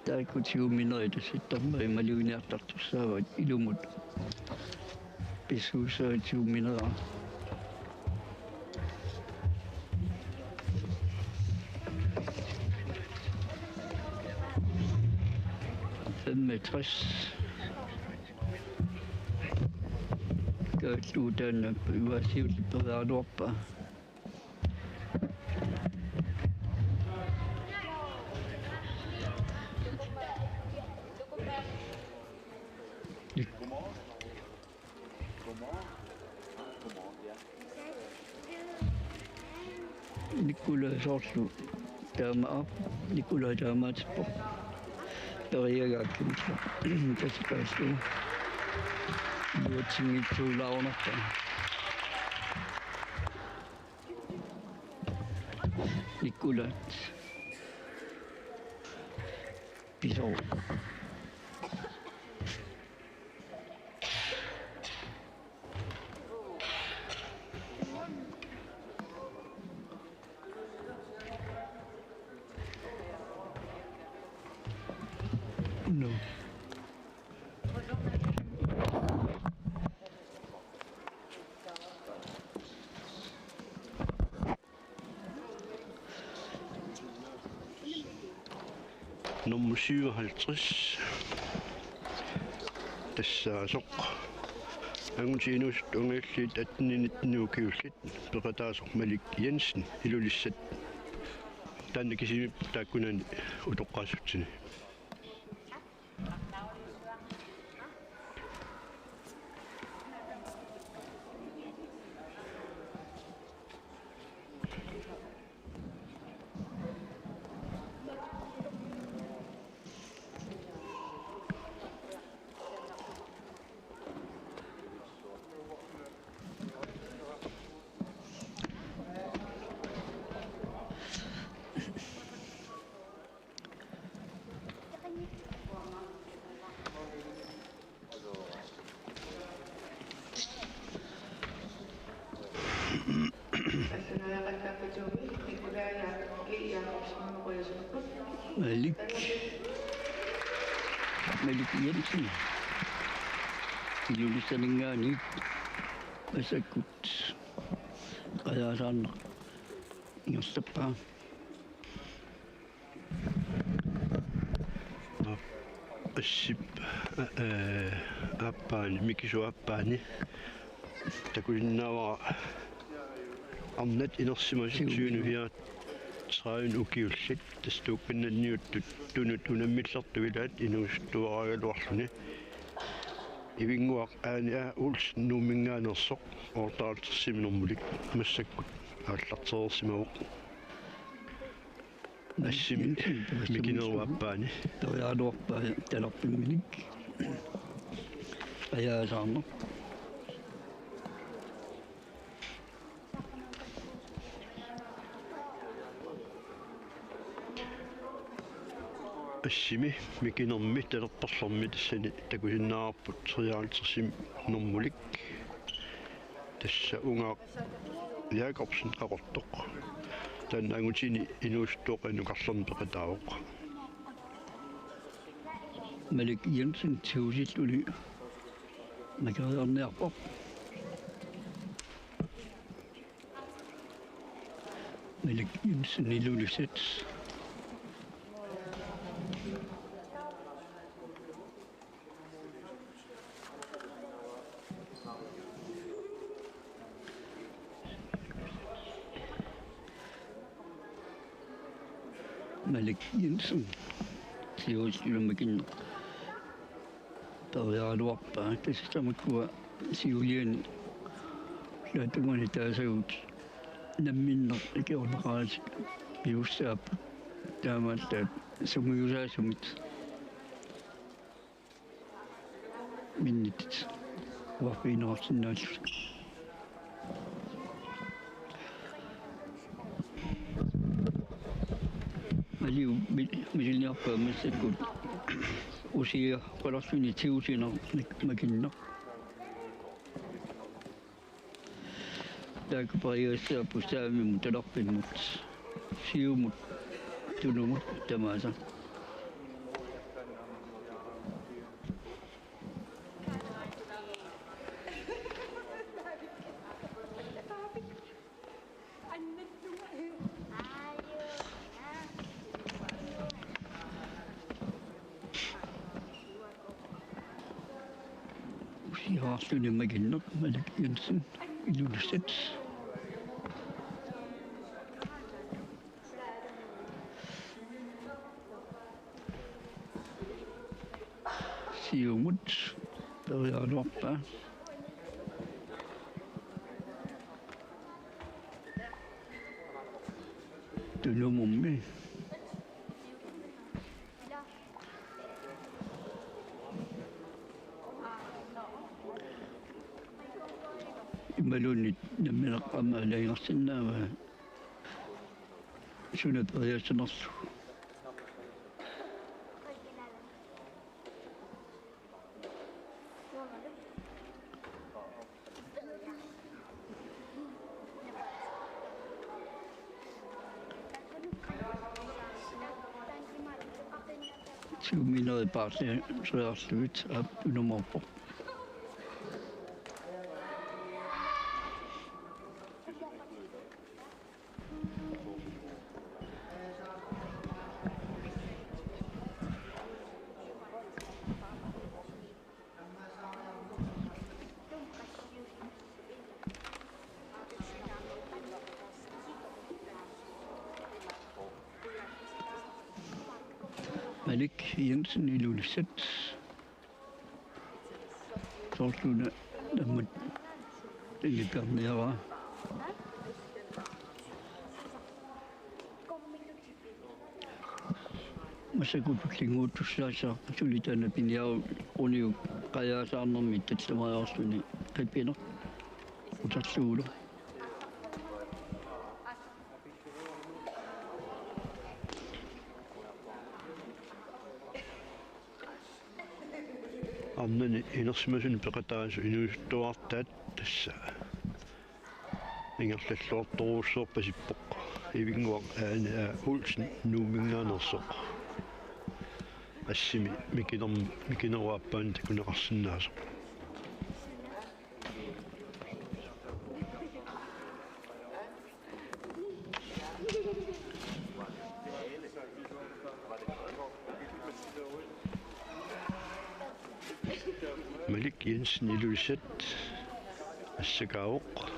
Taakutiumineritasittармаи малиуниартартуссаават илумут писсуусаатиуминера. Femmetres kaatluutaanna uaasiullipperialuarpa. Nikulasorlu taamaaq Nikula taamaatippo periagaakkimisla tasikaaslu luatsingitsuulaornerpa Nikulat pisor no. Nummer 57. Тассаасоқ ангутиинуусут унгааллиит атнинитнуукиуллит пеқатаасоқ Малик Jensen Ilulissat таанна кисимип тааккунаани утоққаасутсини. Malik Jensen Ilulissat masakut Arnat Inuusuttut assip appaani mikisu appaani takulinnaavara Arnat inersimasut suunuhiat traun ukiullit tastuuppannanniuttut tunut unammillertugilaat Inuusuttuaraagaluarluni ивингуақ аани уулс нуумингааnersoq ортаалтерсиминэрмулик массаккут ааллартерерсимавоқ ассими микинеруаппаани ториалуарпаа таларпимминик аяасаарнер ассими микинерми талерперлэрми тассани такусиннаарпут триаалтерсим нэрмулик тасса унгаа Jacobsen ақортоқ таан ангутини Inuusuttut инукарлерни пеқатаавоқ Malik Jensen tiusilluli makeriarniarpoq Malik Jensen Ilulissat Malik Jensen tiusillamakin toriaaluarpaa tassamakkua siulian laatungani taasaguk namminner ikiornaqaas piussaap taamaallaat sumuyusaasumit minnit uarpiinerarsinnaallu aliu misilniarpaa massakkut usia qalarsuni tiusina makinna taakapariassaapu saamimut talarpimmut siumut tunumut tamaasa Harslunde maginner Malik Jensen Ilulissat siumut toriaaluarpaa tunumummi malunit nammineqqama alaingersinnaava sunaperiassanerlu siumineripaarsli sriarluit appunumorpoq Malik Jensen Ilulissat sortuna dammat illikarniara masakutullinguuttussaasa sulitana piniau uniu qajaasaarnermi tattamariarluni qippineq utarluulu Arnani inersimasun peqataasu Inuusuttuartaat tassa ingerlalluartoruussoorpasippoq ivingguaq aani ulsen nuumingaanersoq assimi mikineruappaani takuneqarsinnaasoq Malik Jensen Ilulissat Assakaaoq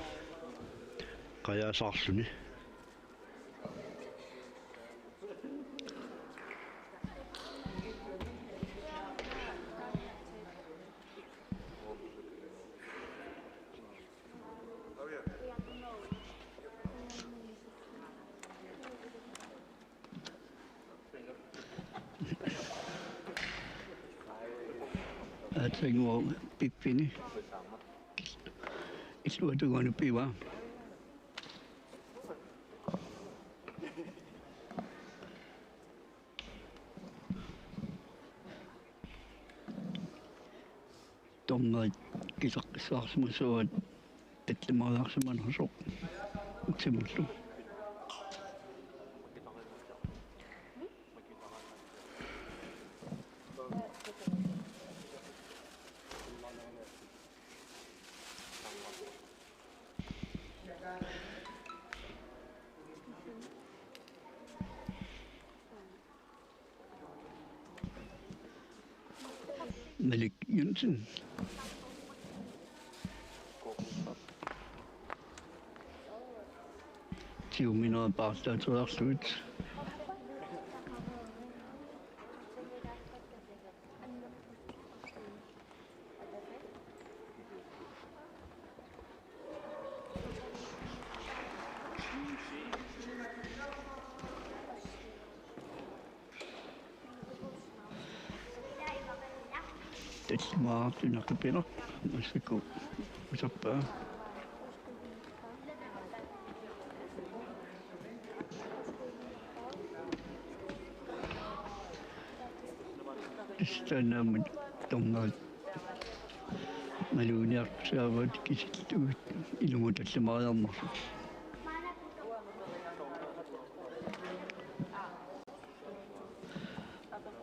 qayaasarluni Atengua pippini. Isluatugaanu piwa. Tonga kisaqqisaarsimusuat tatlimaalaarsiman hosoq. Utsimullu. Malik Jensen. Tiumina Bastardsuit. Maaf, nak kepira, masih ku siapa? Istana mentongal malunya sahabat kisitu ilmu tersemalam.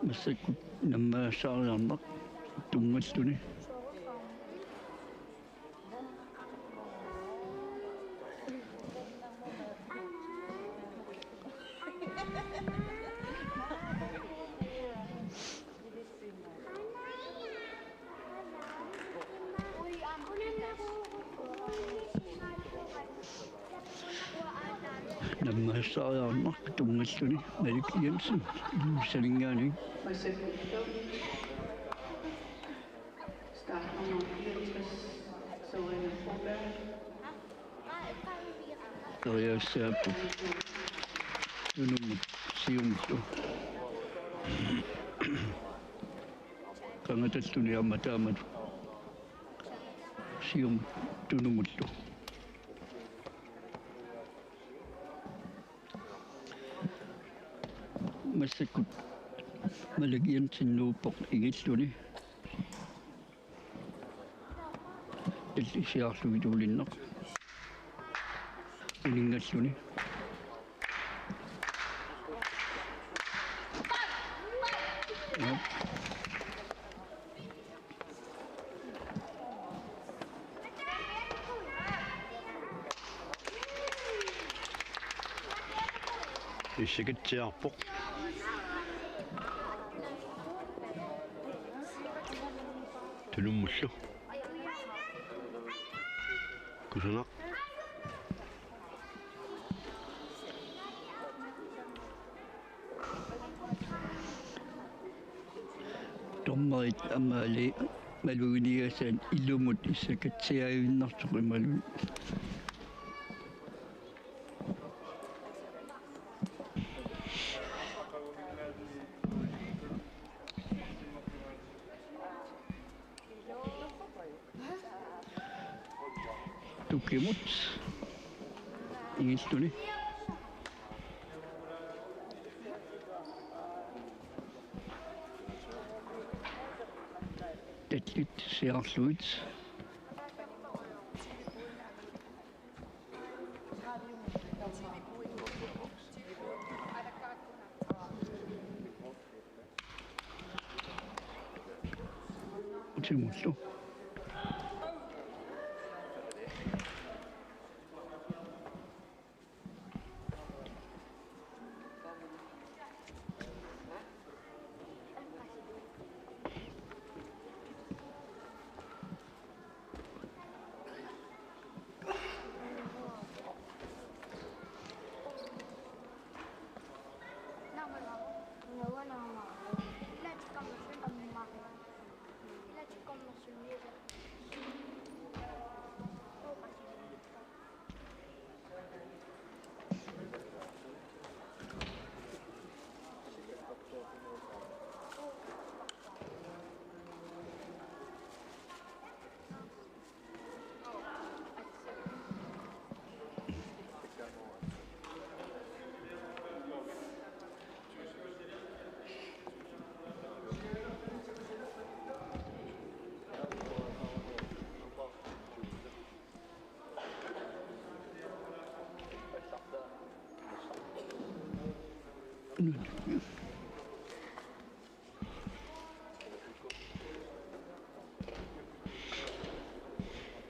Masih ku nama sahabat. Tunggu tu ni. Nama saya nak tunggu tu ni. Malik Jensen, seringnya ni. Saya siapa? Nunaata siung tu. Kang atas tu ni amat. Siung Nunaata. Masih ku malagian sinupok ingit tu ni. Jadi siapa tu idulin nak. Ingat tu ni. Sikit siapok. Tulumullu. Kusanak. Tommait amali maluniasan ilumut isakat siayun nasuk malun. Tukimut ingin tu ni. Tetlit siang suits. Tukimut tu.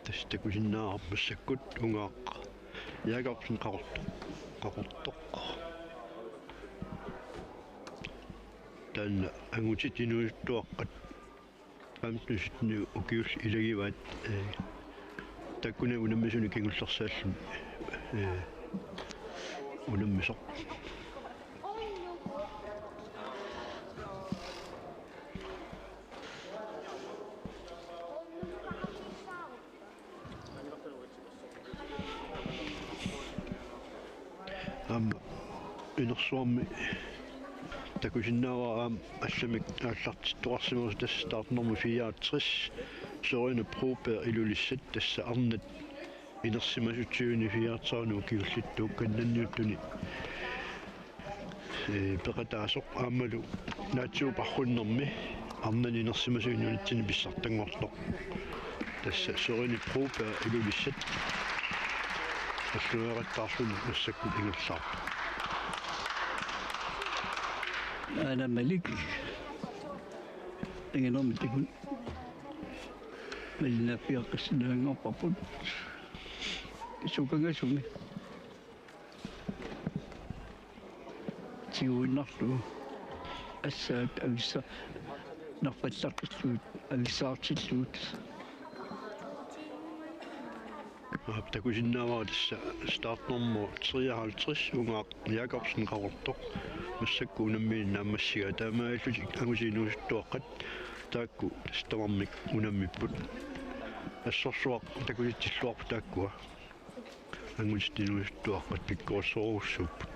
tästä kusinnaarpassakkut ungaaqqa Jacobsen qaqortoq tan angutit Inuusuttuaqqat amtusitni ukius ilagivaat takkuna unammisuni kingullersaallun unammisoq inersuarmi takusinnaavaa allamik aallartittuarsimus tassa startnormu 64 sorina proper Ilulissat tassa Arnat inersimasutiuni 64 ukiullittu kannanniuttuni peqataasoq aammalu naatsuuparrunnermi Arnan inersimasuuniunitsini pissartangorloq tassa sorina proper Ilulissat Allunaariaqattaarneq massakkut ingullar أنا ملك أنا متكون ملنا في قصنا نقبض سوكا سومي تيو نخلو الساد أبيسا نفتح السود أبيسا السود takusinnaavaa tassa startnormu 53 ungaaq Jacobsen qaqortoq массакку унаммиин нааммассига таамааллути агусиинуустуаққат таакку тастамармик унаммиппут ассорсуақ такуситсиллуарпу тааккуа ангусиинуустуаққат пиккуассоруссуппут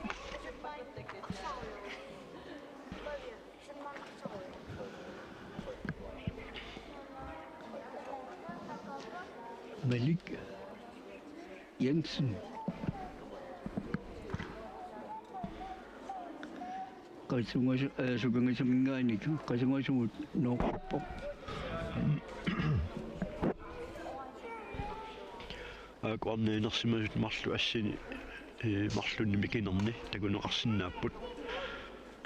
Malik Jensen sukangasamingaani kasangasumut noqorpoq aqorniinersimasut marlu assini marlunni mikinerni takuneqarsinnaapput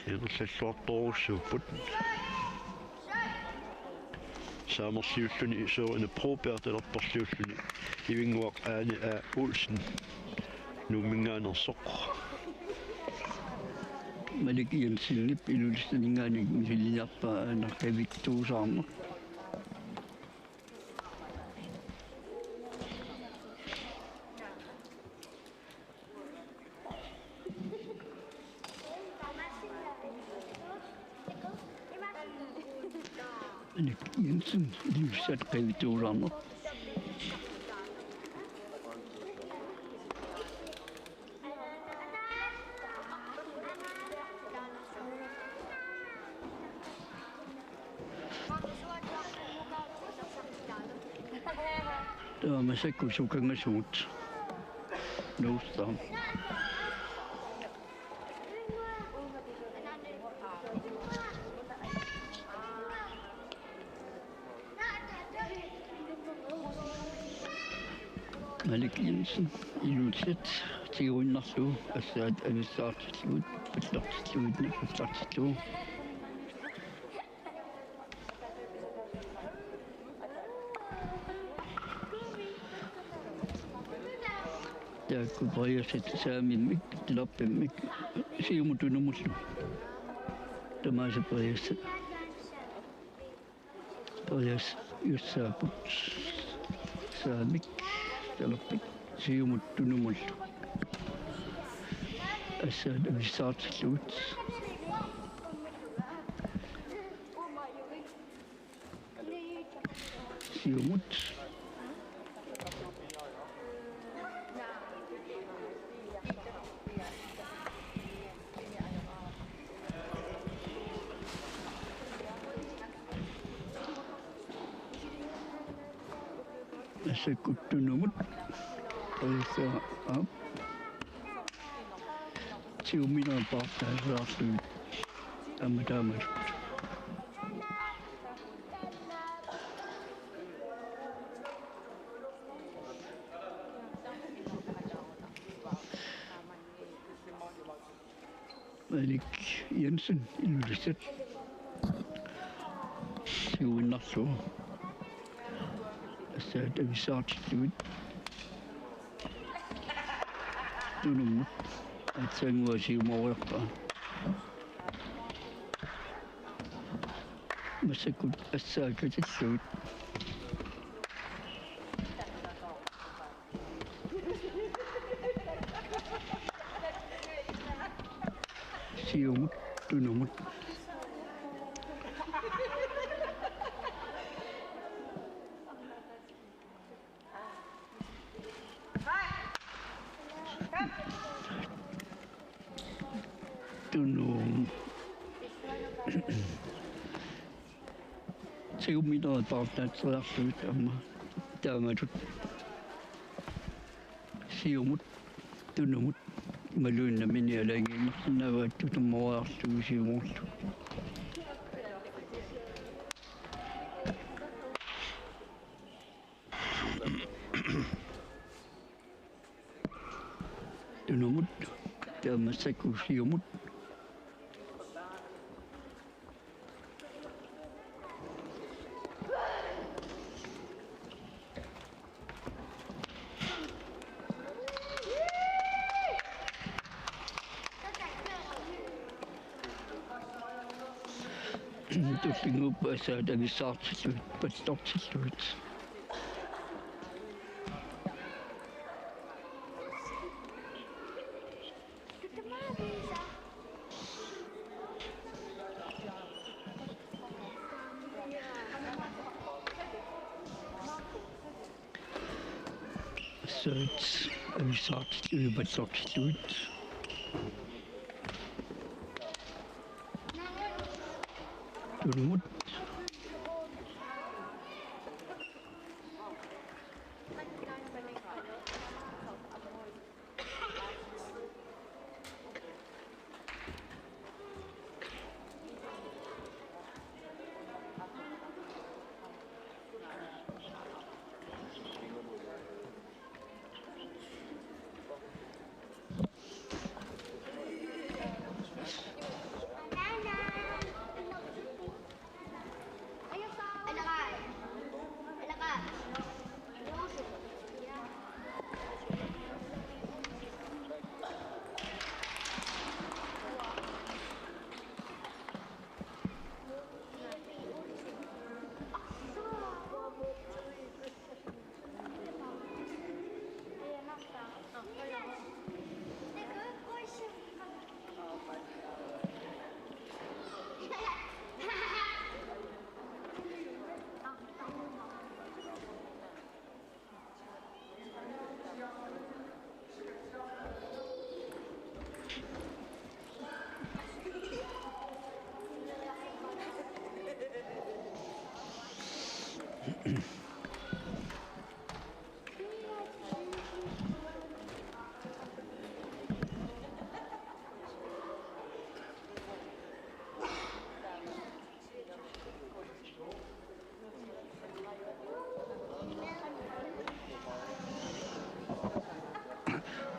inerlalluartorussууpput saamerliulluni soorina propertelertorliulluni ivinguaq aani a Olsen nuummingaanersoq Malik Jensen nip Ilulissat misilliarpa anarkavittuusaarneq Malik Jensen Ilulissat qavittuusaarneq masakku sukangasumut noustaan Malik Jensen Ilulissat tiuinnarlu assaat avissaatilluut pattartilluut taakku pariasit saamimmik tilappimmik siumutunumullu tamaasa pariassat parias jussaaput saamik talappik siumutunumullu assaat avissaatilluut siumut Sekuttunumut olsa up siumina paartaassaarluut amataamar Malik Jensen, Ilulissat. Siunnarlu. Assaat avisaatilluit. Tunumut. Atsangua siumoriartaa. Masakut assaakatilluit. Siumut, tunumut. Tunum. Siumina taartat salarluit amma taamatut. Siumut, tunumut. Malunna mini alangiimarnavaat tutummoarlu siumorlu. Tunumut taamassaku siumut. Tullingup assaat avisaatilluit pattortilluit. Assaat avisaatilluit pattortilluit. Tunumut.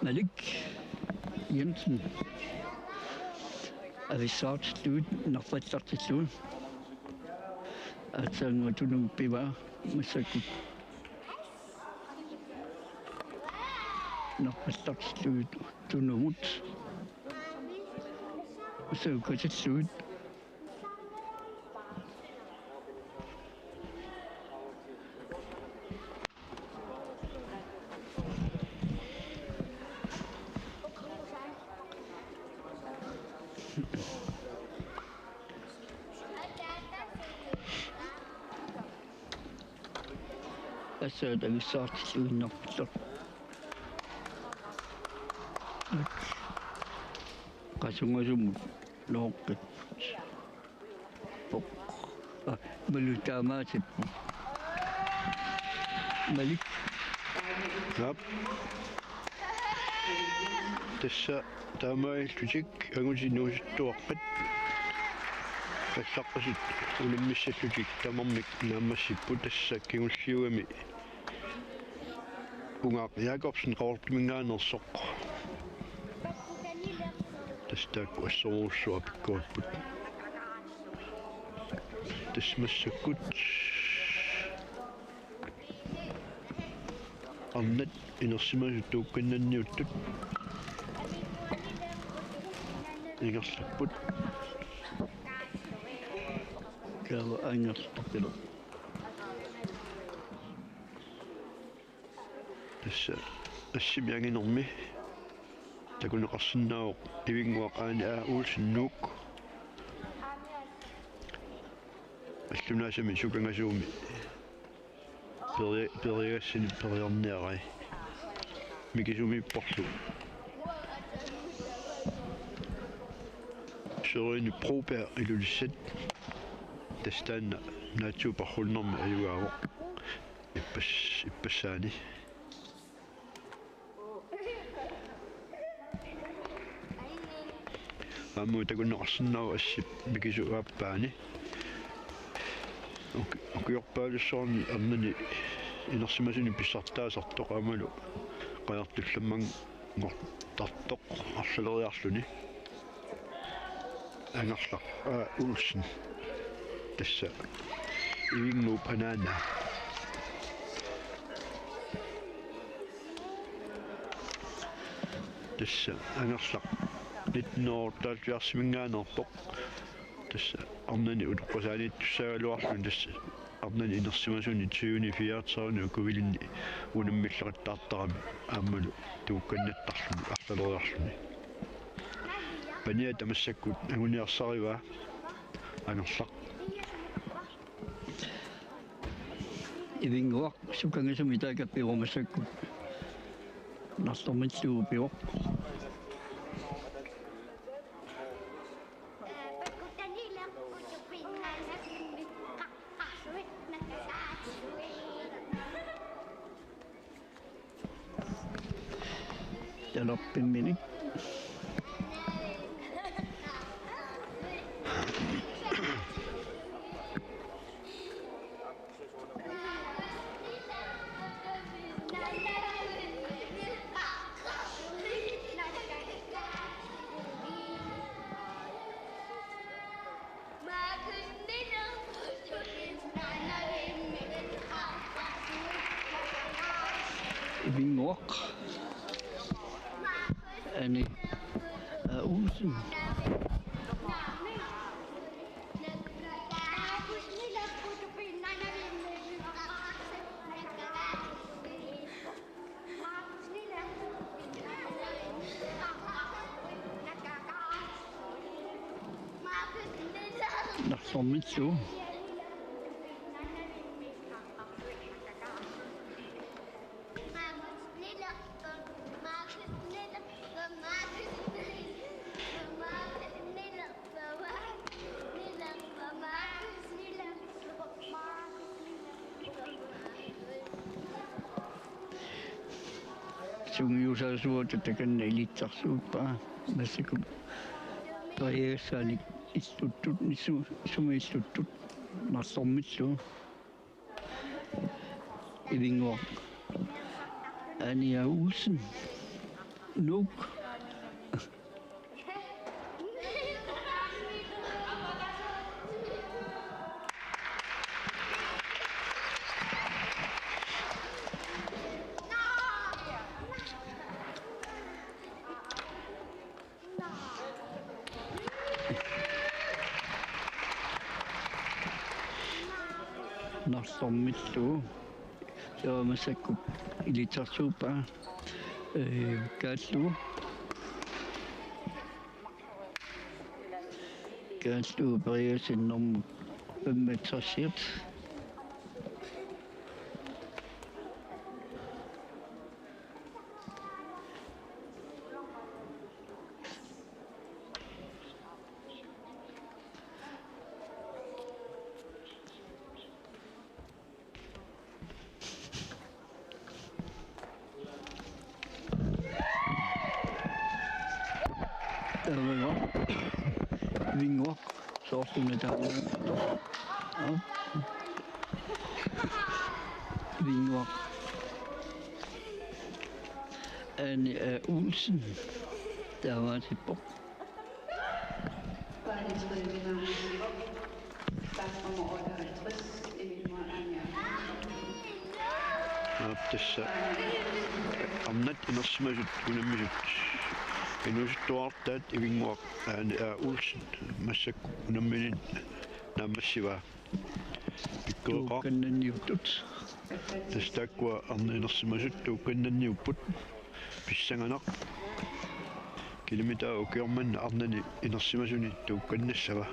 Malik Jensen avisaatilluit narpattartilluit. Atsaangua tunum piva massakut. Narpattartilluit tunumut. Masaukatilluit. Assaat avisaatilluit narpattar. Qasungasumut nooqqit. Pok. Malutaamaatit. Malik. Yap. Tässä taamaillutik angusinuusuttuarpat. Qassaqasit ulimmissallutik tamarmik naammassippu tässä kingulliugami. Ungaaq Jacobsen qaorpiminngaanersoq. Tastaakku assorussuapikkuarput. Tasmassakkut Arnat inersimasut tuukkannanniuttut. Ingerlapput. Kaawa aingerlappilo. Tassa assimianginermi takuneqarsinnaavoq ivinguaqaani uusinnuuk аллунаасами сукангасууми перигассини периарниарай микисуми порлу сөрини пробер Ilulissat тастанна наатсуупаррулнэрми аюгаавоқ иппассаани амму такуннеқарсиннаава ассип микисуааппаани окуйорпаалуссорни арнани инерсимасуни писсартаасартоқ амалу қаяртулламман ngортартоқ арлалериарлуни ангерлақ уулсин тасса ивингнууп анаана тасса ангерлақ 1940-мингаанерпоқ тасса арнани улеққусааниттуссаагалуарлун тасса арнани инерсимасуни 24-сауни укувилинни унаммиллеқаттаартарами ааммалу туукканнаттарлуни арлалериарлуни пания тамассаккут агуниарсарива ангерлақ ивингуақ сукангасуми таакаппиормассаккут нартормитсуупиоқ Jalappimmini Ibingoq ani uusin narsormitsu sungiusasuutatakana ilitsarsuuppaa massakum pariassaanik issuttut sumiissuttut narsormitsu ivinguaq ania uusin nuuk narsormitsu massakkut ilitsarsuuppaa kaallu pariasinnermu pammatsersiert Vingo, soortunataa. Vingo. Ani Olsen, der var til bort. tässä Arnat inersimasut unammisut Inuusuttuartaat ivinguaq ulsin massakku unamminin naammassivaa pikkueqaq kannanniuttut tastaakua arna inersimasut tuukkannanniupput pissanganaq kilometer ukiormanna arnani inersimasuni tuukkannassava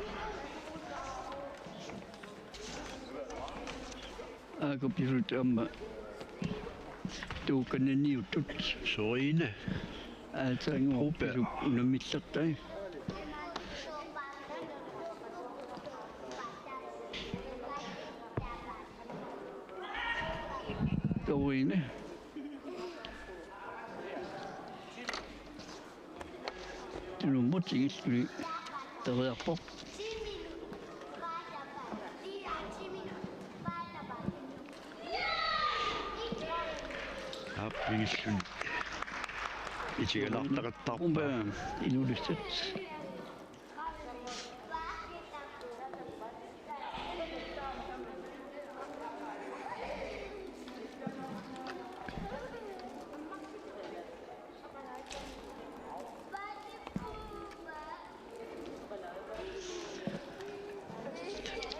aaqappisut amma tuukkannanniuttut soriine aataanguorpisuk unamillertai Toine Tunumut istri Tariarpop Vingislun itigalartaqattarpa Ilulissat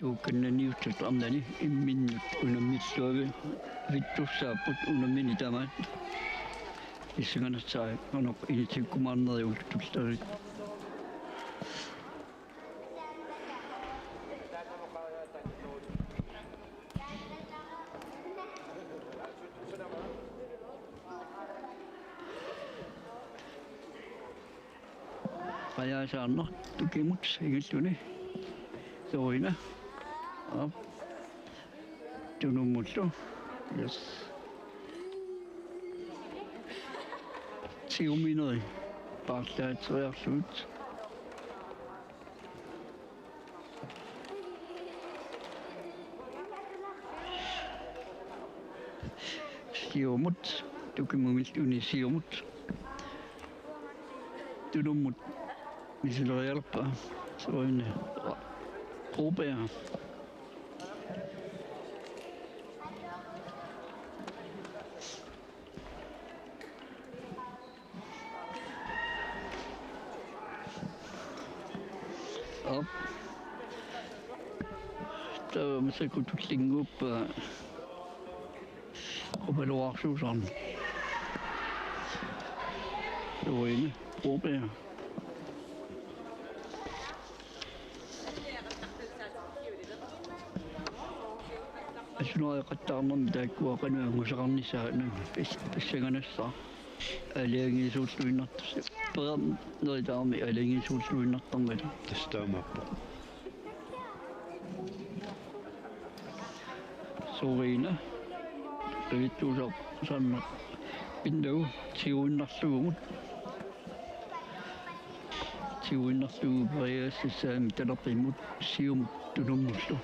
tuukkannanniuttut arnani imminnut unammissuaga vittussaaput unamminitamaat issanganatsаа anok initikkumaarneriultullarit qayasaarner tukimut igilluni soina op tunumullu yes tiumineri paarlaatriarluut siumut tukimumil uni siumut tunumut misilerialpa soina Robert op der man kunne klinge op Radioa det var inde Robert Allunaariaqattaarneq taakkuaqanua musaqarnissaana pissanganassa aliangisuulluinnartus peram neritaarmi aliangisuulluinnartarmala tastaamappa Sorina rittuusar sanna pindagu tiuinnarlugumut tiuinnarlugu pariassassaami talerpimut siumut tunummullu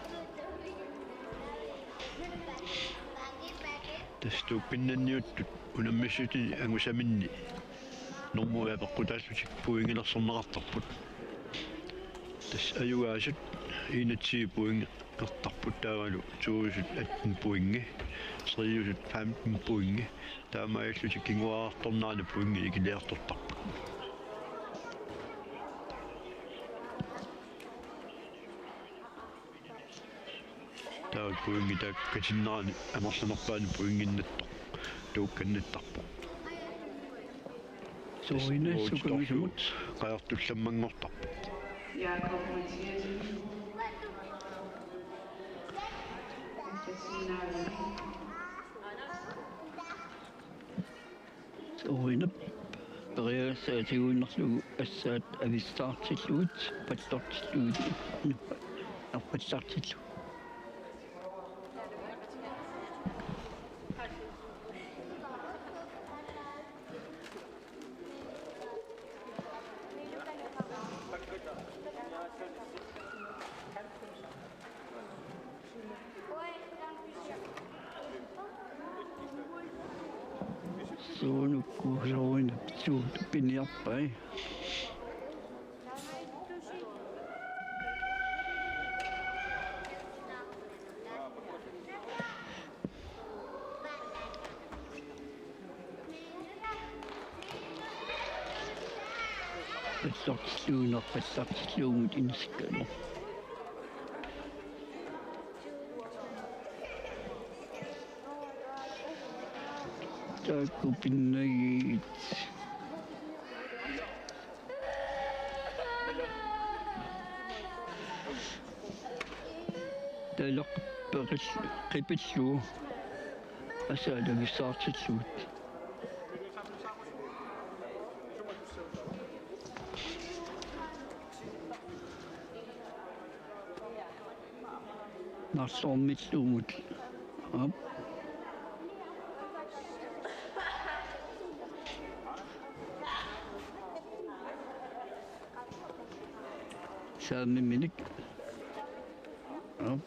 tastu pinnanniuttut unammissutin angusaminni normuapeqqutaallutik puingilersornerartarput tas ajugaasut iinatsii puingertarput taavalu tuusut atten puingi sriusut 15 puingi taamaillutik kinguaartornaana puingi ikiliartortarput taal puingi taakkatinnaani amarlanerpaani puinginnattor tuukkannattarpu Sorina sukumisumut qaartullammanngortarpu Jakob Mathias. Sorina pariassatiuinnarlugu assaat avissaartilluut pattortilluut arpatsaartillu suunukku soina suut piniappai Passatsuumut inskano. Takupinnagit. Talaqperis qipillu asaalamissaartilluut. Narsormitluumut. Op. Saamiminik. Op.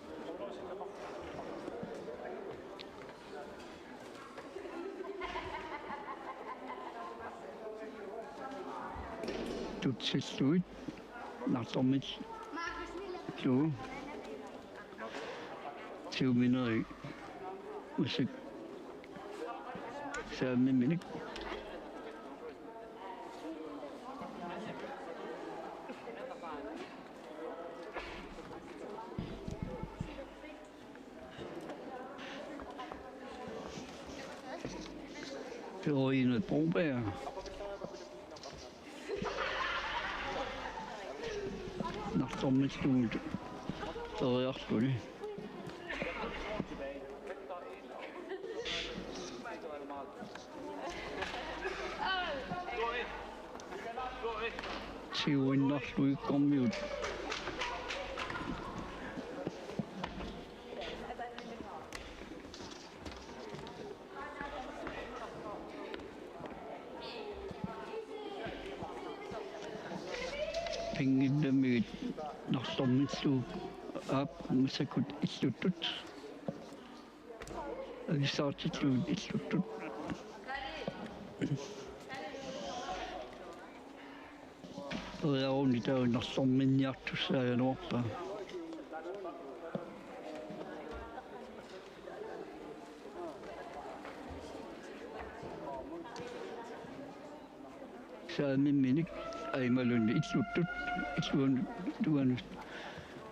Tutsilluit. Narsormitlu. Siumineri. Musik. Saamiminik. Heroine Broberg. Narsormitluut. Toriartuli. Siuinnarlui kommiut. Pengindamit narsormitlu aap musakut illuttut. Avissaartilluut illuttut. Toriaruni tau narsorminniartussaajanuarpa. Saamiminik aimalunni illuttut. Illuan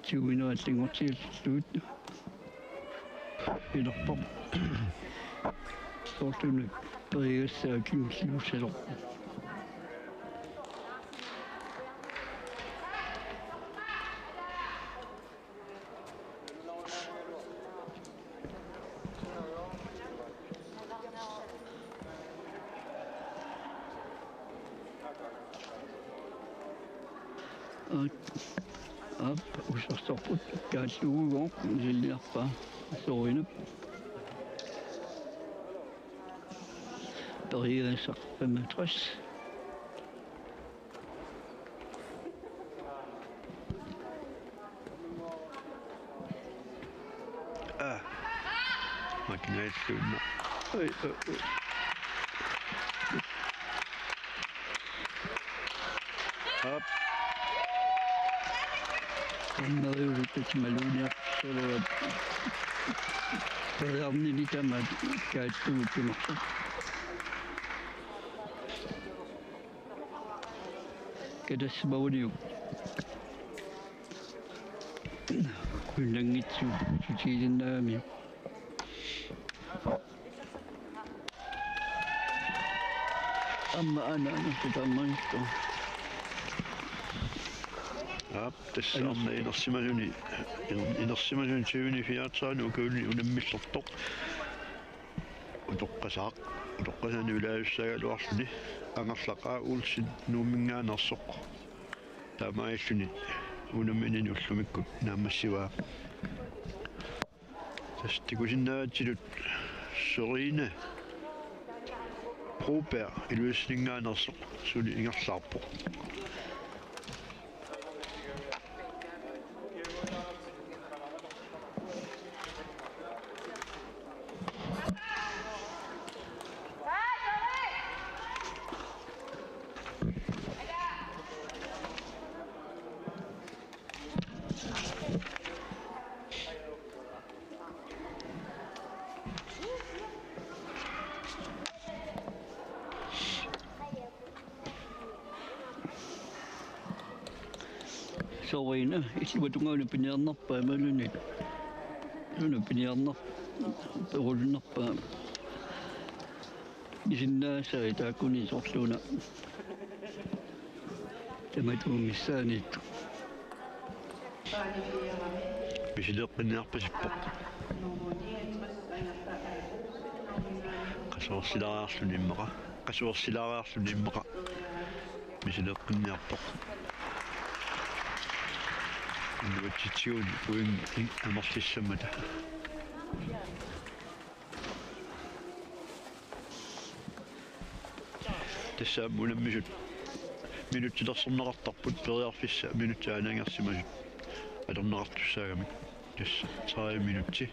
siuminaallingortilluut. Inerpor. Sortunu periassaa kimsilluusalorpa. Usarsorput kaalluuguor silliarpa soorinup. Periasarpamatras. Makinaalluunna. Op. Anneriurutat maluniarsuruat. Toriarnini tamat kaattuuttumarsup. Kadasmauniuk. Kullangitsu sutiilinnaami. Amma ana tatammanto. Op, tässä on inersimasuni tyuni fiatsaanu kuulni unammissortoq. Utoqqasaaq, utoqqasani ulaayussagaluarluni angerlaqaa uulsit nuuminngaanersoq. Taamailluni unaminin ullumikkut naammassiwaa. Tastikusinnaatilut Sorine Broberg Ilulissat suli ingerlaarpo. Sorina, Isluatunga Pinarnapa, Malunit. Pinarnap, Rodnapa. Isinnaasa taakuni sorluna. Tamatuumissaanit. Pisideqqinniarpasippoq. Qasuorsilaariarlunimmaqa. Qasuorsilaariarlunimmaqa. Pisideqqinniarpoq. Inuusuttut kuin amorlissamata. Tässä munammisut minuuttilersorneqartarput periarfissa minuuttiaanaangersimasut alerneqartussaagami tässä 3 minuutti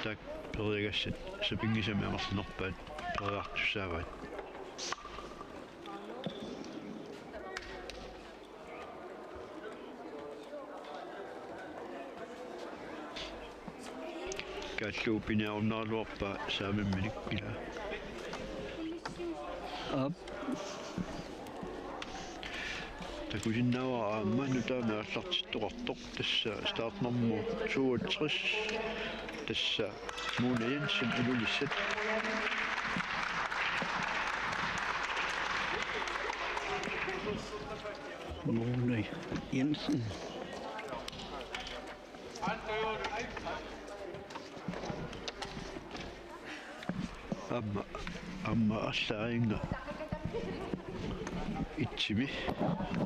tak periagassat sapingisami amarlinerpaat periartussaavaat kalluu piniarunnaarluarpaa saamimminik ila takusinnawa aamma nutaami allartittoqartoq tassa startnermu 62 tassa muunajansen Ilulissat Måne Jensen. amma allaainga itsimi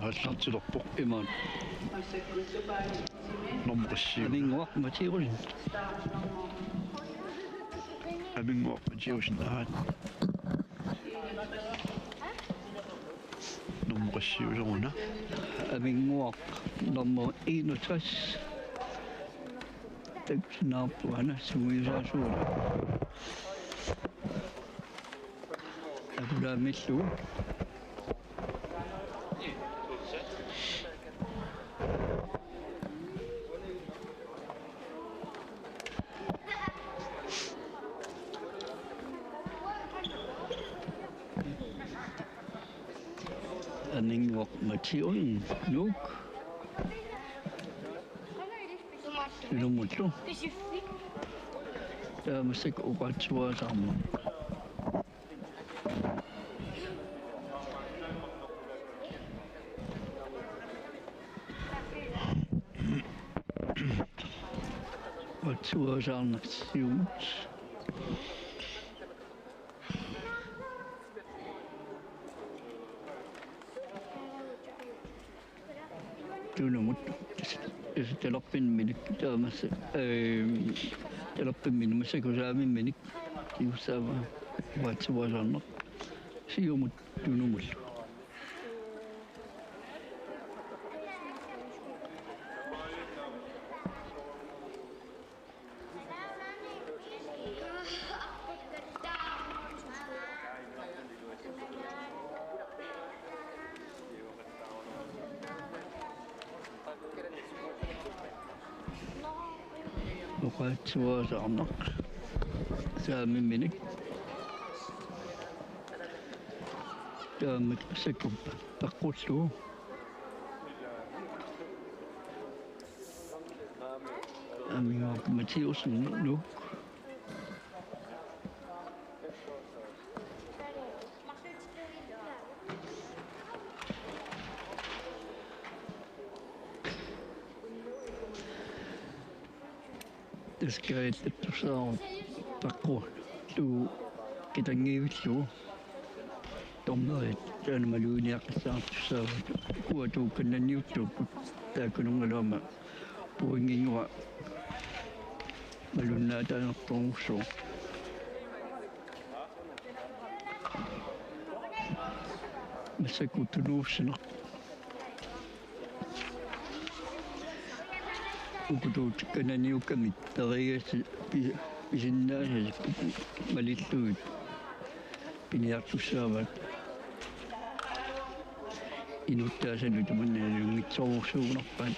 аллартилерпоқ Imon. нормассиу Aminguaq matiurin. амингуақ матиусин аат нормассиусеруна Aminguaq nummer 61. Teknappuana suisaasuula. Akulamillu. Aminguaq matiurin nuk. Ilumutlu. Tamasik uqatsuasaarma. Uqatsuasaarnaqsiumut. Tunumut. Teleppin minik taamassa teleppin minumassa kusaamin minik kiusaava uqatsuasaarnaq siumut tunumullu. Uqatsuasaarnaq saamin minik taammat sakuppa taqqullu aminguaq matiusin nuk Taskaillattusaa taqqu lu kitangiivillu tommerit taanamaluuniaqqissaartussaavut kuatuukkannanniuttuupput taakunungaluama puingingua malunnaataanertormussuo massakuttunuussinaq ukutuut kananiukamit periasi pisinnaasas malilluit piniartussaavat inuttaasanut mannaluungitsorsuunerpaat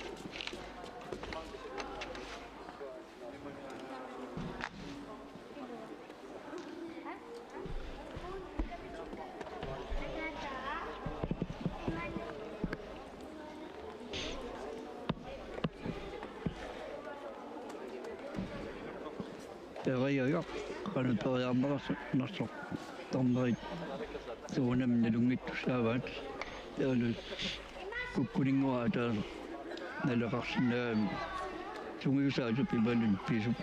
Toriaja, Qanatoriarnerassu tornerit suunam nalungittussaavat talu kukkulinguaa talu nalaqarsinnaami sungiusaatu pimalun pisu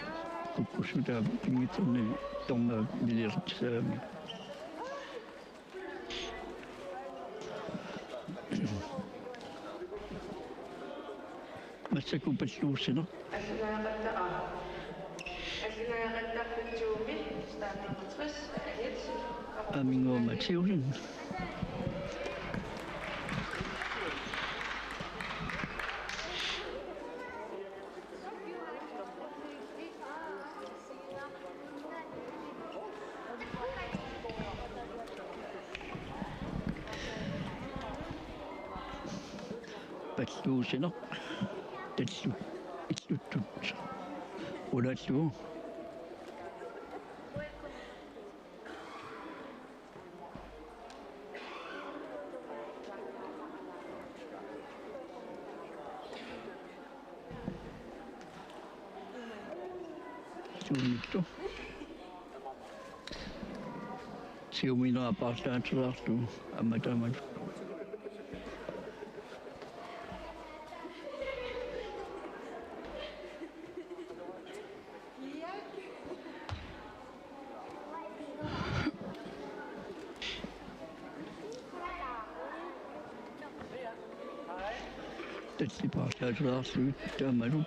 kukkussutaa pingitserni tornaa miliartsaami massakupalluussina Allunaariaqattaarneq staannermatris alit aminguamatiurin palluusina tallu illuttut ulallu suunittu siuminaa paartaatsulartu ammatamalu tatsi paartaatsulartu tamalu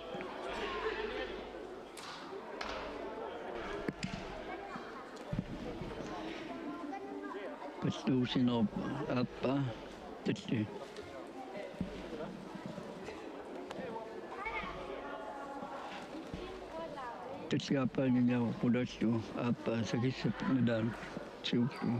palluusina appa tatsi tatsi appaaninaaqullallu appa sakissap nadaan siullu